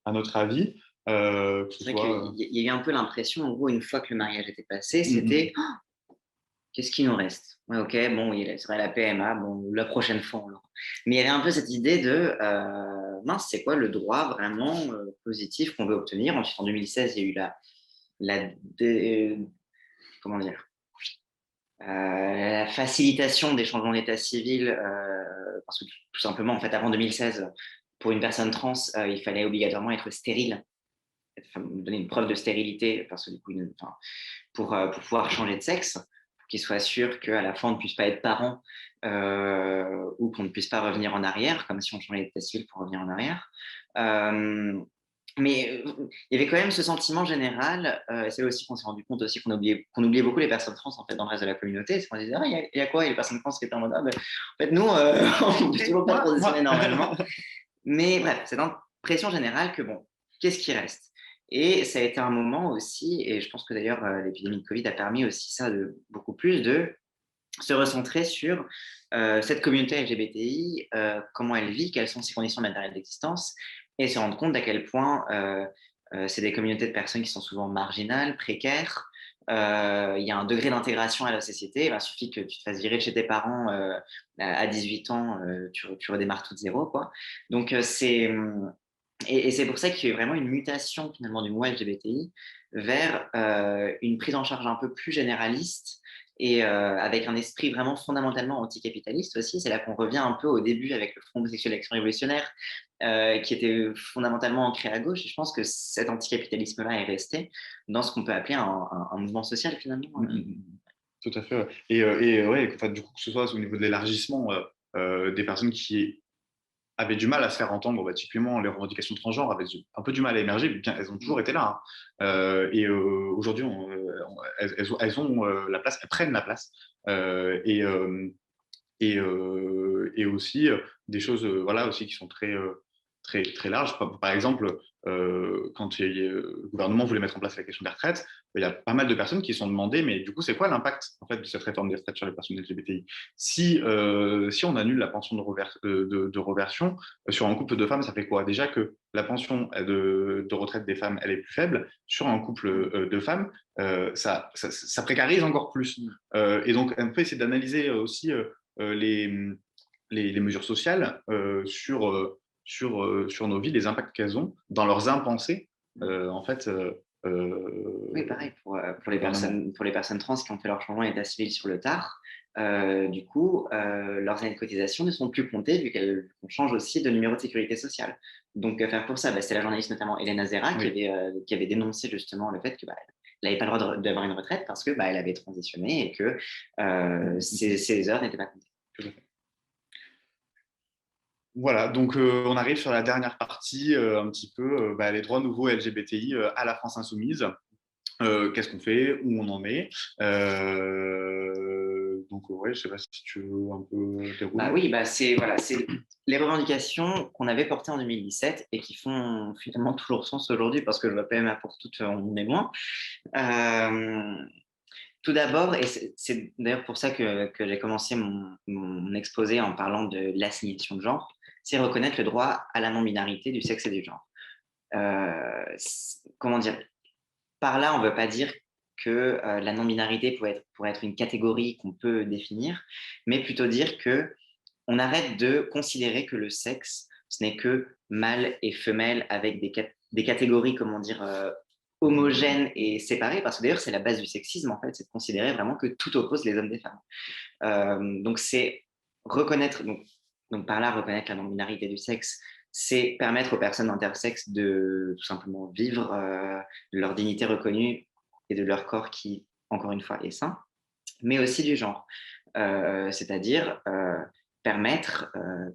à notre avis. Que ce C'est vrai soit, qu'il y a eu un peu l'impression, en gros, une fois que le mariage était passé, Mm, mm. c'était qu'est-ce qui nous reste? Ouais, ok, bon, oui, il serait la PMA, bon, la prochaine fois, alors. Mais il y avait un peu cette idée de, mince, c'est quoi le droit vraiment positif qu'on veut obtenir? Ensuite, en 2016, il y a eu la comment dire, la facilitation des changements d'état civil, parce que tout simplement, en fait, avant 2016, pour une personne trans, il fallait obligatoirement être stérile, enfin, donner une preuve de stérilité, parce que du coup, pour pouvoir changer de sexe, pour qu'il soit sûr qu'à la fin, on ne puisse pas être parent ou qu'on ne puisse pas revenir en arrière, comme si on changeait d'état civil pour revenir en arrière. Mais il y avait quand même ce sentiment général, et c'est là aussi qu'on s'est rendu compte aussi qu'on oubliait beaucoup les personnes trans en fait, dans le reste de la communauté. C'est qu'on disait, ah, il y a quoi? Et les personnes trans qui étaient en mode, ah, ben, en fait, nous, on ne peut toujours pas transitionner normalement. Mais bref, c'est dans pression générale que, bon, qu'est-ce qui reste? Et ça a été un moment aussi, et je pense que d'ailleurs l'épidémie de Covid a permis aussi ça beaucoup plus, de se recentrer sur cette communauté LGBTI, comment elle vit, quelles sont ses conditions matérielles d'existence, et se rendre compte d'à quel point c'est des communautés de personnes qui sont souvent marginales, précaires. Il y a un degré d'intégration à la société. Il suffit que tu te fasses virer de chez tes parents à 18 ans, tu redémarres tout de zéro, quoi. Donc, et c'est pour ça qu'il y a eu vraiment une mutation finalement du mouvement LGBTI vers une prise en charge un peu plus généraliste et avec un esprit vraiment fondamentalement anticapitaliste aussi. C'est là qu'on revient un peu au début avec le Front homosexuel d'action révolutionnaire, qui était fondamentalement ancré à gauche. Et je pense que cet anticapitalisme-là est resté dans ce qu'on peut appeler un mouvement social finalement. Tout à fait. Ouais. Ouais, enfin, du coup, que ce soit au niveau de l'élargissement des personnes qui avaient du mal à se faire entendre, typiquement les revendications transgenres avaient un peu du mal à émerger, bien elles ont toujours été là. Hein. Aujourd'hui, elles ont la place, elles prennent la place. Et aussi des choses voilà, aussi qui sont très larges. Par exemple, quand le gouvernement voulait mettre en place la question des retraites, il y a pas mal de personnes qui se sont demandé, mais du coup, c'est quoi l'impact en fait, de cette réforme des retraites sur les personnes LGBTI? Si on annule la pension de reversion, sur un couple de femmes, ça fait quoi? Déjà que la pension de retraite des femmes, elle est plus faible. Sur un couple de femmes, ça précarise encore plus. Et donc, on peut essayer d'analyser aussi les mesures sociales sur nos vies, les impacts qu'elles ont dans leurs impensés, en fait. Oui, pareil, pour les personnes trans qui ont fait leur changement d'état civil sur le tard, du coup, leurs années de cotisation ne sont plus comptées vu qu'on change aussi de numéro de sécurité sociale. Donc, faire pour ça, c'est la journaliste notamment Hélène Azera Oui. qui avait dénoncé justement le fait que elle n'avait pas le droit d'avoir une retraite parce que elle avait transitionné et que ses heures n'étaient pas comptées. Tout à fait. Voilà, donc on arrive sur la dernière partie, un petit peu les droits nouveaux LGBTI à la France insoumise. Qu'est-ce qu'on fait, où on en est. Donc ouais, je sais pas si tu veux un peu dérouler. Oui, c'est les revendications qu'on avait portées en 2017 et qui font finalement toujours sens aujourd'hui parce que la PMA pour toutes, on est loin. Tout d'abord, et c'est d'ailleurs pour ça que j'ai commencé mon exposé en parlant de l'assignation de genre, c'est reconnaître le droit à la non-binarité du sexe et du genre. Comment dire? Par là, on ne veut pas dire que la non-binarité pourrait être une catégorie qu'on peut définir, mais plutôt dire que on arrête de considérer que le sexe, ce n'est que mâle et femelle avec des catégories, comment dire, homogènes et séparées, parce que d'ailleurs, c'est la base du sexisme, en fait, c'est de considérer vraiment que tout oppose les hommes des femmes. Donc, c'est reconnaître, donc par là, reconnaître la non-binarité du sexe, c'est permettre aux personnes intersexes de tout simplement vivre de leur dignité reconnue et de leur corps qui, encore une fois, est sain, mais aussi du genre. C'est-à-dire permettre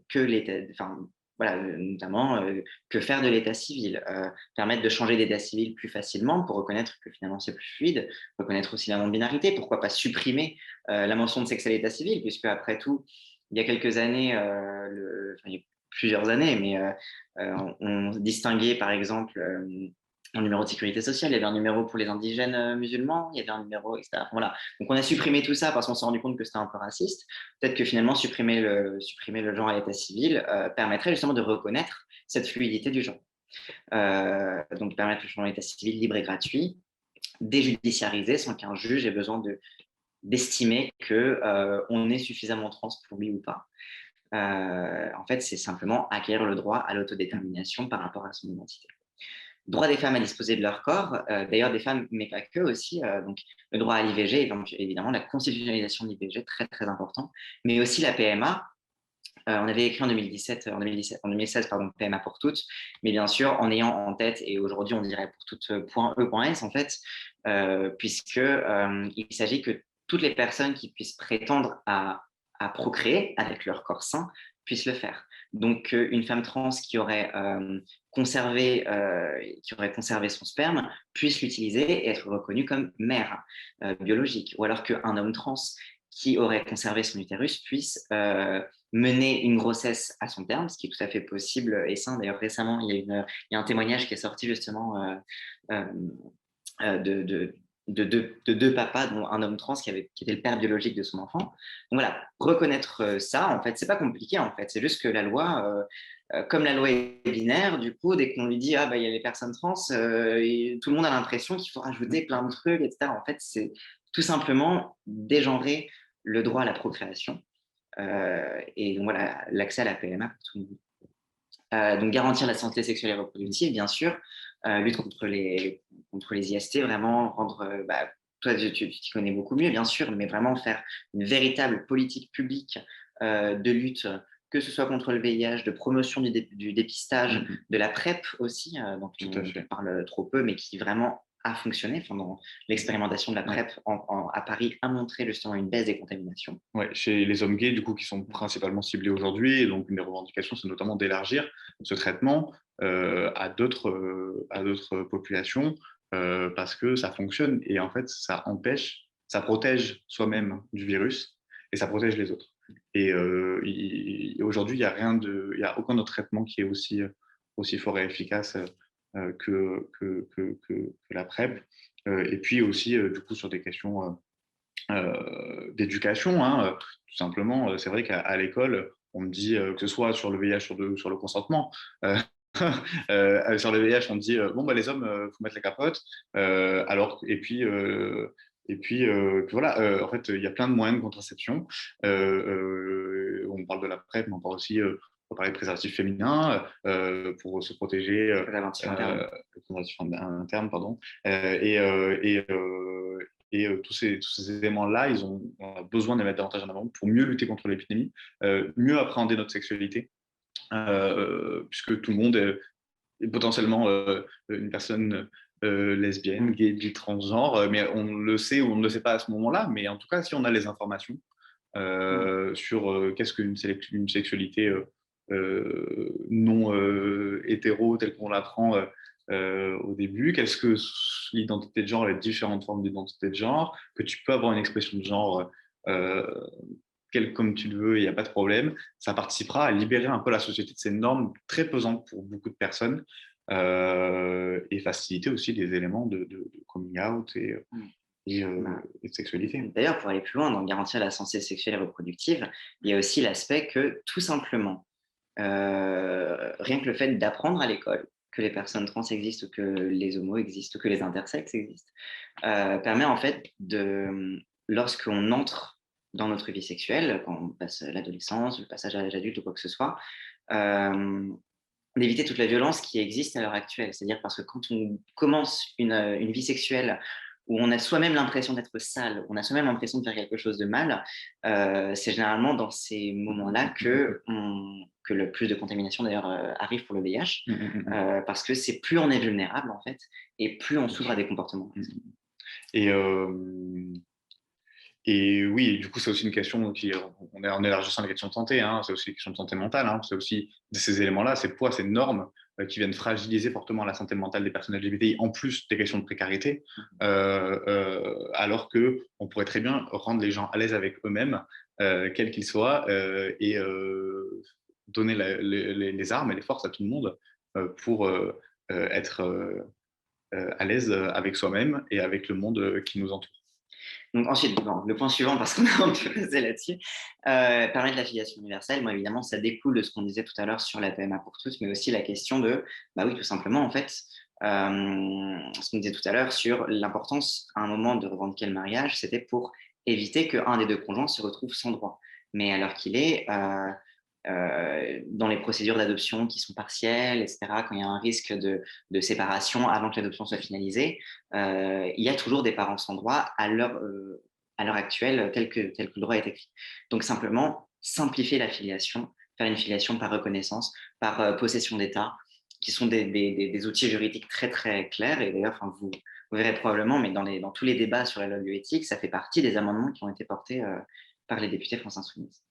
que l'État, enfin, voilà, notamment que faire de l'état civil, permettre de changer d'état civil plus facilement pour reconnaître que finalement c'est plus fluide, reconnaître aussi la non-binarité, pourquoi pas supprimer la mention de sexe à l'état civil, puisque après tout, il y a quelques années, plusieurs années, mais on distinguait par exemple un numéro de sécurité sociale, il y avait un numéro pour les indigènes musulmans, il y avait un numéro, etc. Voilà. Donc on a supprimé tout ça parce qu'on s'est rendu compte que c'était un peu raciste. Peut-être que finalement supprimer le genre à l'état civil permettrait justement de reconnaître cette fluidité du genre. Donc permettre le changement d'état civil libre et gratuit, déjudiciarisé sans qu'un juge ait besoin d'estimer qu'on est suffisamment trans pour lui ou pas. En fait, c'est simplement acquérir le droit à l'autodétermination par rapport à son identité. Droit des femmes à disposer de leur corps, d'ailleurs des femmes, mais pas que aussi, donc le droit à l'IVG, et donc évidemment la constitutionnalisation de l'IVG, très très important, mais aussi la PMA. On avait écrit en 2016, pardon, PMA pour toutes, mais bien sûr en ayant en tête, et aujourd'hui on dirait pour toutes .e.s en fait, puisque il s'agit que toutes les personnes qui puissent prétendre à procréer avec leur corps sain puissent le faire. Donc une femme trans qui aurait conservé son sperme puisse l'utiliser et être reconnue comme mère biologique, ou alors qu'un homme trans qui aurait conservé son utérus puisse mener une grossesse à son terme, ce qui est tout à fait possible et sain. D'ailleurs, récemment, il y a un témoignage qui est sorti justement de deux papas, dont un homme trans qui était le père biologique de son enfant. Donc voilà, reconnaître ça, en fait, c'est pas compliqué, en fait. C'est juste que la loi, comme la loi est binaire, du coup, dès qu'on lui dit, ah, bah, il y a les personnes trans, et tout le monde a l'impression qu'il faut rajouter plein de trucs, etc. En fait, c'est tout simplement dégenrer le droit à la procréation. Et donc voilà, l'accès à la PMA pour tout le monde. Donc garantir la santé sexuelle et reproductive, bien sûr, lutte contre les IST, vraiment rendre, toi tu t'y connais beaucoup mieux, bien sûr, mais vraiment faire une véritable politique publique de lutte, que ce soit contre le VIH, de promotion du dépistage, de la PrEP aussi, dont on parle trop peu, mais qui vraiment a fonctionné. Enfin, l'expérimentation de la PrEP à Paris a montré justement une baisse des contaminations. Ouais, chez les hommes gays, du coup, qui sont principalement ciblés aujourd'hui, et donc une des revendications, c'est notamment d'élargir ce traitement à d'autres populations parce que ça fonctionne et en fait, ça protège soi-même du virus et ça protège les autres. Et aujourd'hui, il n'y a aucun autre traitement qui est aussi fort et efficace que la PrEP. Et puis aussi, du coup, sur des questions d'éducation, hein, tout simplement. C'est vrai qu'à l'école, on me dit, que ce soit sur le VIH, sur le consentement, sur le VIH, on me dit, bon, bah, les hommes, il faut mettre les capotes. Voilà, en fait, il y a plein de moyens de contraception. On parle de la PrEP, mais on parle aussi on peut parler de préservatifs féminins pour se protéger. Préservatif interne. Préservatif interne, pardon. Tous ces éléments-là, on a besoin de les mettre davantage en avant pour mieux lutter contre l'épidémie, mieux appréhender notre sexualité, puisque tout le monde est potentiellement une personne lesbienne, gay, bi, transgenre, mais on le sait ou on ne le sait pas à ce moment-là. Mais en tout cas, si on a les informations sur qu'est-ce qu'une sexualité non hétéro telle qu'on l'apprend au début, qu'est-ce que l'identité de genre, les différentes formes d'identité de genre, que tu peux avoir une expression de genre comme tu le veux, il n'y a pas de problème, ça participera à libérer un peu la société de ces normes très pesantes pour beaucoup de personnes et faciliter aussi des éléments de coming out et de sexualité. D'ailleurs, pour aller plus loin, dans garantir la santé sexuelle et reproductive, il y a aussi l'aspect que tout simplement, rien que le fait d'apprendre à l'école que les personnes trans existent, que les homos existent, que les intersexes existent, permet en fait lorsqu'on entre dans notre vie sexuelle, quand on passe l'adolescence, le passage à l'âge adulte ou quoi que ce soit, d'éviter toute la violence qui existe à l'heure actuelle. C'est-à-dire parce que quand on commence une vie sexuelle où on a soi-même l'impression d'être sale, on a soi-même l'impression de faire quelque chose de mal, c'est généralement dans ces moments-là que le plus de contamination d'ailleurs arrive pour le VIH, parce que c'est plus on est vulnérable en fait, et plus on s'ouvre à des comportements. Et oui, du coup, c'est aussi une question en élargissant la question de santé, hein, c'est aussi une question de santé mentale, hein, c'est aussi ces éléments-là, ces poids, ces normes qui viennent fragiliser fortement la santé mentale des personnes LGBTI, en plus des questions de précarité, alors qu'on pourrait très bien rendre les gens à l'aise avec eux-mêmes, quels qu'ils soient, et donner les armes et les forces à tout le monde pour être à l'aise avec soi-même et avec le monde qui nous entoure. Donc ensuite, bon, le point suivant, parce qu'on a un peu passé là-dessus, permettre l'affiliation universelle. Moi, évidemment, ça découle de ce qu'on disait tout à l'heure sur la PMA pour tous, mais aussi la question de, bah oui, tout simplement, en fait, ce qu'on disait tout à l'heure sur l'importance, à un moment, de revendiquer le mariage, c'était pour éviter qu'un des deux conjoints se retrouve sans droit. Mais à l'heure qu'il est, dans les procédures d'adoption qui sont partielles, etc., quand il y a un risque de séparation avant que l'adoption soit finalisée, il y a toujours des parents sans droit à l'heure actuelle, tel que le droit est écrit. Donc simplement, simplifier la filiation, faire une filiation par reconnaissance, par possession d'État, qui sont des outils juridiques très, très clairs. Et d'ailleurs, enfin, vous verrez probablement, mais dans tous les débats sur la loi bioéthique, ça fait partie des amendements qui ont été portés par les députés France Insoumise.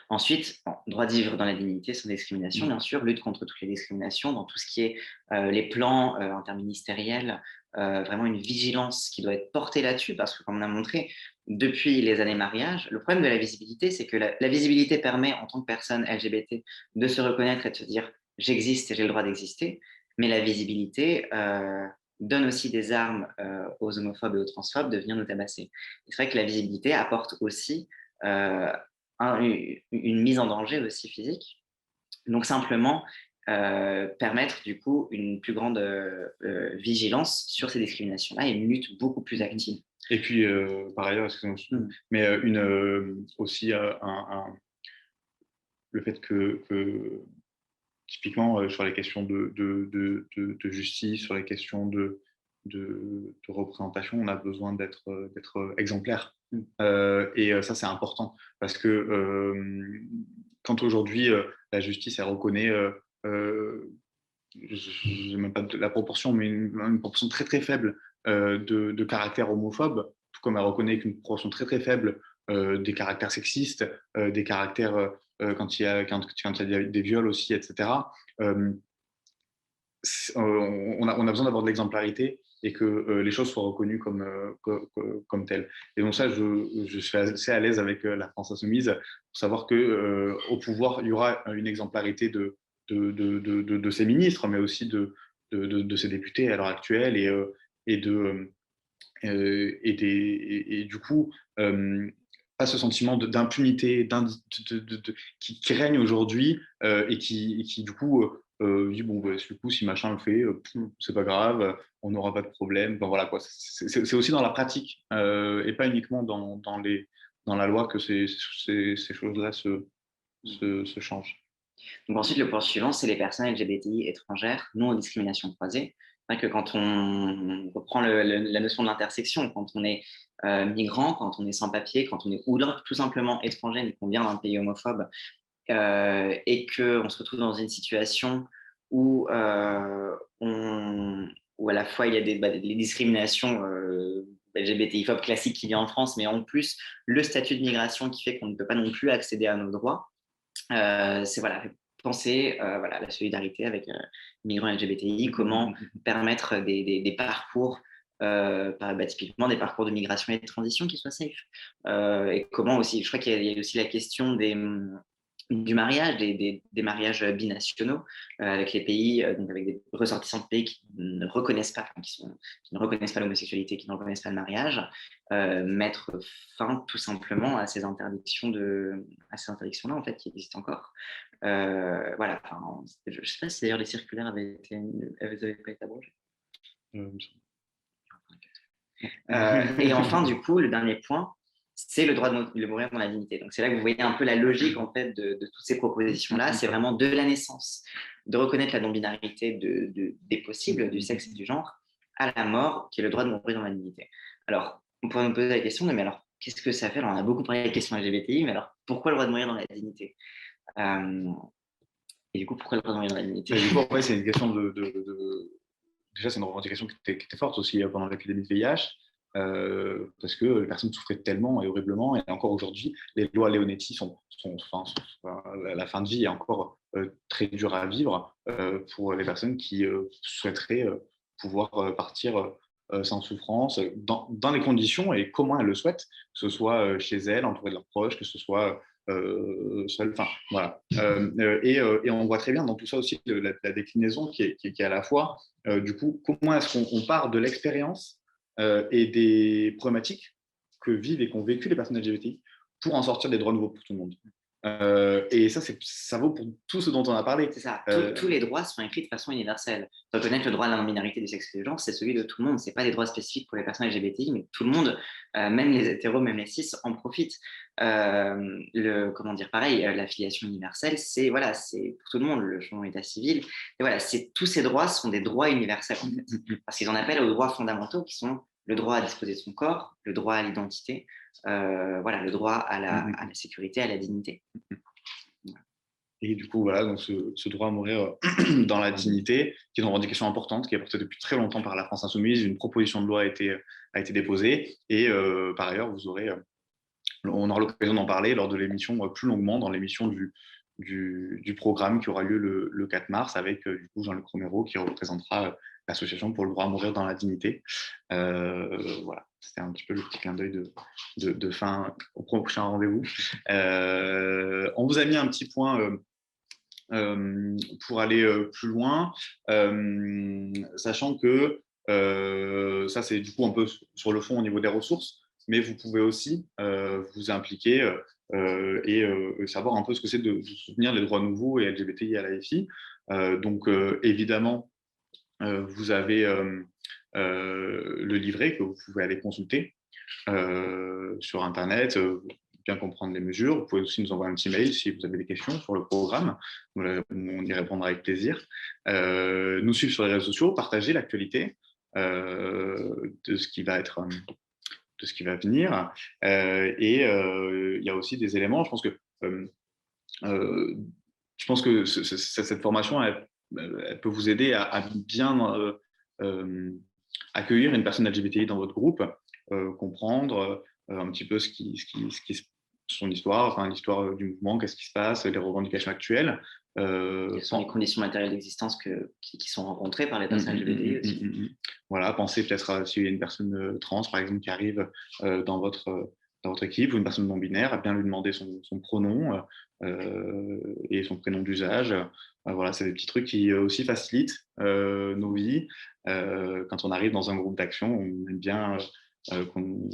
Ensuite, bon, droit de vivre dans la dignité sans discrimination, bien sûr, lutte contre toutes les discriminations, dans tout ce qui est les plans interministériels, vraiment une vigilance qui doit être portée là-dessus, parce que comme on a montré, depuis les années mariage, le problème de la visibilité, c'est que la visibilité permet, en tant que personne LGBT, de se reconnaître et de se dire « j'existe et j'ai le droit d'exister », mais la visibilité donne aussi des armes aux homophobes et aux transphobes de venir nous tabasser. Et c'est vrai que la visibilité apporte aussi une mise en danger aussi physique. Donc simplement permettre du coup une plus grande vigilance sur ces discriminations-là et une lutte beaucoup plus active. Et puis, par ailleurs, excusez-moi, mais aussi le fait que typiquement sur les questions de justice, sur les questions de représentation, on a besoin d'être exemplaire. Et ça, c'est important parce que quand aujourd'hui la justice, elle reconnaît, je n'ai même pas la proportion, mais une proportion très très faible de caractères homophobes, tout comme elle reconnaît qu'une proportion très très faible des caractères sexistes, des caractères quand il y a des viols aussi, etc. On a besoin d'avoir de l'exemplarité et que les choses soient reconnues comme telles. Et donc ça, je suis assez à l'aise avec la France Insoumise pour savoir qu'au pouvoir, il y aura une exemplarité de ses ministres, mais aussi de ses députés à l'heure actuelle et du coup, pas ce sentiment d'impunité qui règne aujourd'hui et qui du coup dit bon, bah, du coup, si machin le fait, c'est pas grave, on n'aura pas de problème. Ben, voilà, quoi. C'est aussi dans la pratique et pas uniquement dans la loi que ces choses-là se changent. Donc ensuite, le point suivant, c'est les personnes LGBTI étrangères non aux discriminations croisées. C'est vrai que quand on reprend la notion de l'intersection, quand on est migrant, quand on est sans papier, quand on est ou tout simplement étranger, mais qu'on vient d'un pays homophobe, et qu'on se retrouve dans une situation où, où à la fois il y a des discriminations LGBTI-phobes classiques qu'il y a en France, mais en plus le statut de migration qui fait qu'on ne peut pas non plus accéder à nos droits. C'est voilà, penser voilà, la solidarité avec migrants LGBTI, comment permettre des parcours, typiquement des parcours de migration et de transition qui soient safe. Et comment aussi, je crois qu'il y a aussi la question du mariage, des mariages binationaux avec les pays, donc avec des ressortissants de pays qui ne reconnaissent pas, qui ne reconnaissent pas l'homosexualité, qui ne reconnaissent pas le mariage, mettre fin tout simplement à ces interdictions-là en fait qui existent encore. Voilà, je ne sais pas si d'ailleurs les circulaires avaient pas été abrogés. Et enfin, du coup, le dernier point, c'est le droit de mourir dans la dignité. Donc, c'est là que vous voyez un peu la logique en fait, de toutes ces propositions-là. C'est vraiment de la naissance, de reconnaître la non-binarité des possibles, du sexe et du genre, à la mort, qui est le droit de mourir dans la dignité. Alors, on pourrait nous poser la question, mais alors, qu'est-ce que ça fait? Alors, on a beaucoup parlé des questions LGBTI, mais alors, pourquoi le droit de mourir dans la dignité? Et du coup, pourquoi le droit de mourir dans la dignité? Du coup, après, c'est une question Déjà, c'est une revendication qui était forte aussi pendant l'épidémie de VIH. Parce que les personnes souffraient tellement et horriblement. Et encore aujourd'hui, les lois Leonetti la fin de vie est encore très dure à vivre pour les personnes qui souhaiteraient pouvoir partir sans souffrance, dans les conditions et comment elles le souhaitent, que ce soit chez elles, entourées de leurs proches, que ce soit seul. Enfin, voilà. Et on voit très bien dans tout ça aussi la déclinaison qui est à la fois, du coup, comment est-ce qu'on part de l'expérience et des problématiques que vivent et qu'ont vécu les personnes LGBTI pour en sortir des droits nouveaux pour tout le monde. Et ça vaut pour tout ce dont on a parlé. C'est ça. Tous les droits sont écrits de façon universelle. Reconnaître le droit à la non-binarité du sexe et du genre, c'est celui de tout le monde. Ce n'est pas des droits spécifiques pour les personnes LGBTI, mais tout le monde, même les hétéros, même les cis, en profitent. Comment dire, pareil, l'affiliation universelle, c'est pour tout le monde, le changement d'état civil. Et voilà, tous ces droits sont des droits universels, en fait. Parce qu'ils en appellent aux droits fondamentaux qui sont le droit à disposer de son corps, le droit à l'identité, le droit à la sécurité, à la dignité. Et du coup, voilà, donc ce droit à mourir dans la dignité, qui est une revendication importante, qui est portée depuis très longtemps par la France Insoumise. Une proposition de loi a été déposée. Et par ailleurs, on aura l'occasion d'en parler lors de l'émission plus longuement, dans l'émission du programme qui aura lieu le 4 mars avec du coup Jean-Luc Romero qui représentera l'association pour le droit à mourir dans la dignité. Voilà, c'était un petit peu le petit clin d'œil de fin au prochain rendez-vous. On vous a mis un petit point pour aller plus loin, sachant que ça c'est du coup un peu sur le fond au niveau des ressources, mais vous pouvez aussi vous impliquer et savoir un peu ce que c'est de soutenir les droits nouveaux et LGBTI à l'AFI. Donc évidemment, vous avez le livret que vous pouvez aller consulter sur Internet, bien comprendre les mesures. Vous pouvez aussi nous envoyer un petit mail si vous avez des questions sur le programme. On y répondra avec plaisir. Nous suivre sur les réseaux sociaux, partager l'actualité de ce qui va être... de ce qui va venir. Et il y a aussi des éléments, je pense que cette formation, elle peut vous aider à bien accueillir une personne LGBTI dans votre groupe, comprendre un petit peu son histoire, enfin l'histoire du mouvement, qu'est-ce qui se passe, les revendications actuelles. Quelles sont les conditions matérielles d'existence qui sont rencontrées par les personnes LGBTI aussi. Voilà, pensez peut-être s'il y a une personne trans, par exemple, qui arrive dans votre équipe, ou une personne non binaire, à bien lui demander son pronom et son prénom d'usage. Voilà, c'est des petits trucs qui aussi facilitent nos vies. Quand on arrive dans un groupe d'action, on aime bien qu'on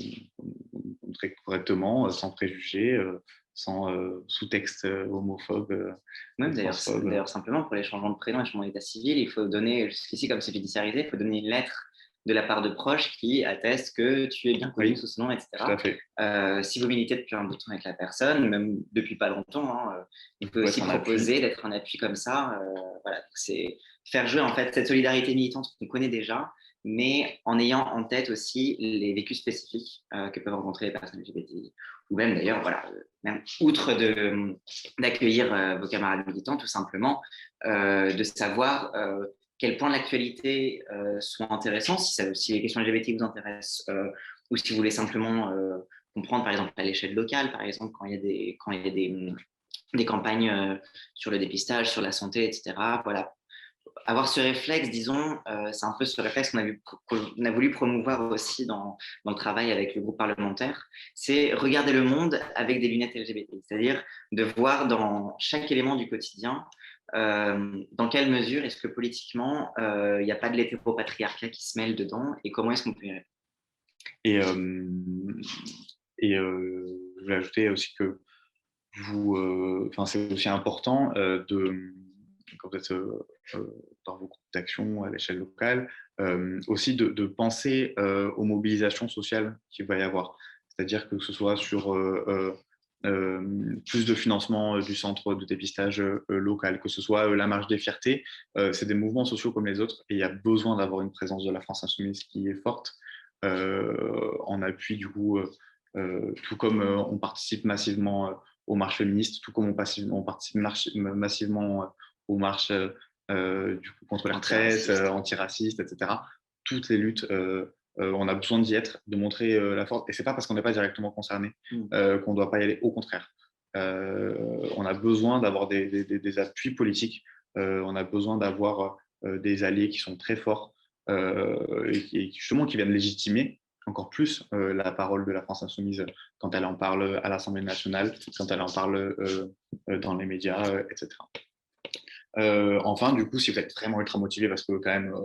traite correctement, sans préjugés, sans sous-texte homophobe. Même d'ailleurs, simplement pour les changements de prénom et changements d'état civil, il faut donner, jusqu'ici comme c'est judiciarisé, il faut donner une lettre de la part de proches qui attestent que tu es bien connu sous ce nom, etc. Tout à fait. Si vous militez depuis un bout de temps avec la personne, même depuis pas longtemps, il peut aussi proposer d'être un appui comme ça. Voilà, c'est faire jouer en fait cette solidarité militante qu'on connaît déjà, mais en ayant en tête aussi les vécus spécifiques que peuvent rencontrer les personnes LGBTI. Ou même d'ailleurs, voilà, même outre d'accueillir vos camarades militants, tout simplement, de savoir quels points de l'actualité sont intéressants, si les questions LGBT vous intéressent, ou si vous voulez simplement comprendre, par exemple, à l'échelle locale, par exemple, quand il y a des campagnes sur le dépistage, sur la santé, etc. Voilà. Avoir ce réflexe, disons, c'est un peu ce réflexe qu'on a voulu promouvoir aussi dans le travail avec le groupe parlementaire, c'est regarder le monde avec des lunettes LGBT, c'est-à-dire de voir dans chaque élément du quotidien dans quelle mesure est-ce que politiquement il n'y a pas de l'hétéropatriarcat qui se mêle dedans et comment est-ce qu'on peut y répondre. Et je voulais ajouter aussi que c'est aussi important quand vous êtes dans vos groupes d'action à l'échelle locale, aussi de penser aux mobilisations sociales qu'il va y avoir. C'est-à-dire que ce soit sur plus de financement du centre de dépistage local, que ce soit la marche des fiertés. C'est des mouvements sociaux comme les autres et il y a besoin d'avoir une présence de la France Insoumise qui est forte en appui du coup, tout comme on participe massivement aux marches féministes, tout comme on participe massivement aux marches du coup, contre les retraites, antiracistes, etc. Toutes les luttes, on a besoin d'y être, de montrer la force. Et ce n'est pas parce qu'on n'est pas directement concerné qu'on ne doit pas y aller. Au contraire, on a besoin d'avoir des appuis politiques. On a besoin d'avoir des alliés qui sont très forts et justement qui viennent légitimer encore plus la parole de la France insoumise quand elle en parle à l'Assemblée nationale, quand elle en parle dans les médias, etc. Enfin, du coup, si vous êtes vraiment ultra motivé, parce que quand même, on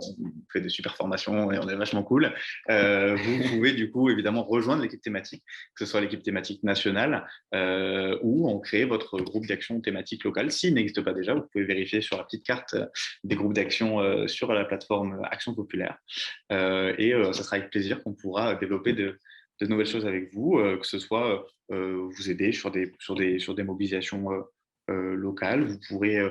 fait des super formations et on est vachement cool, vous pouvez du coup évidemment rejoindre l'équipe thématique, que ce soit l'équipe thématique nationale ou on crée votre groupe d'action thématique locale. S'il n'existe pas déjà, vous pouvez vérifier sur la petite carte des groupes d'action sur la plateforme Action Populaire. Ça sera avec plaisir qu'on pourra développer de nouvelles choses avec vous, que ce soit vous aider sur des mobilisations locales. Vous pourrez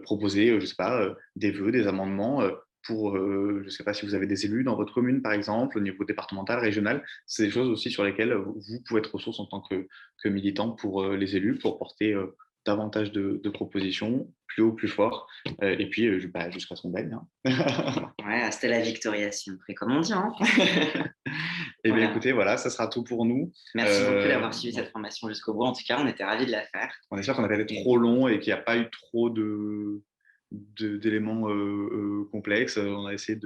proposer, je ne sais pas, des vœux, des amendements pour, je ne sais pas si vous avez des élus dans votre commune, par exemple, au niveau départemental, régional. C'est des choses aussi sur lesquelles vous pouvez être ressource en tant que militant pour les élus, pour porter davantage de propositions, plus haut, plus fort, et puis jusqu'à ce qu'on gagne. Hein. Ouais, hasta la victoria, si on fait comme on dit. Hein. Et bien Voilà. écoutez, voilà, ça sra tout pour nous. Merci beaucoup d'avoir suivi cette formation jusqu'au bout. En tout cas, on était ravis de la faire. On espère qu'on n'a pas été trop long et qu'il n'y a pas eu trop d'éléments complexes. On a essayé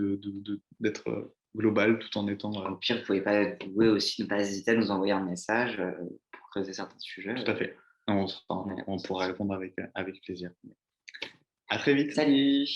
d'être global tout en étant. Au pire, vous pouvez pas aussi ne pas hésiter à nous envoyer un message pour creuser certains sujets. Tout à fait. On pourra répondre avec plaisir. À très vite. Salut!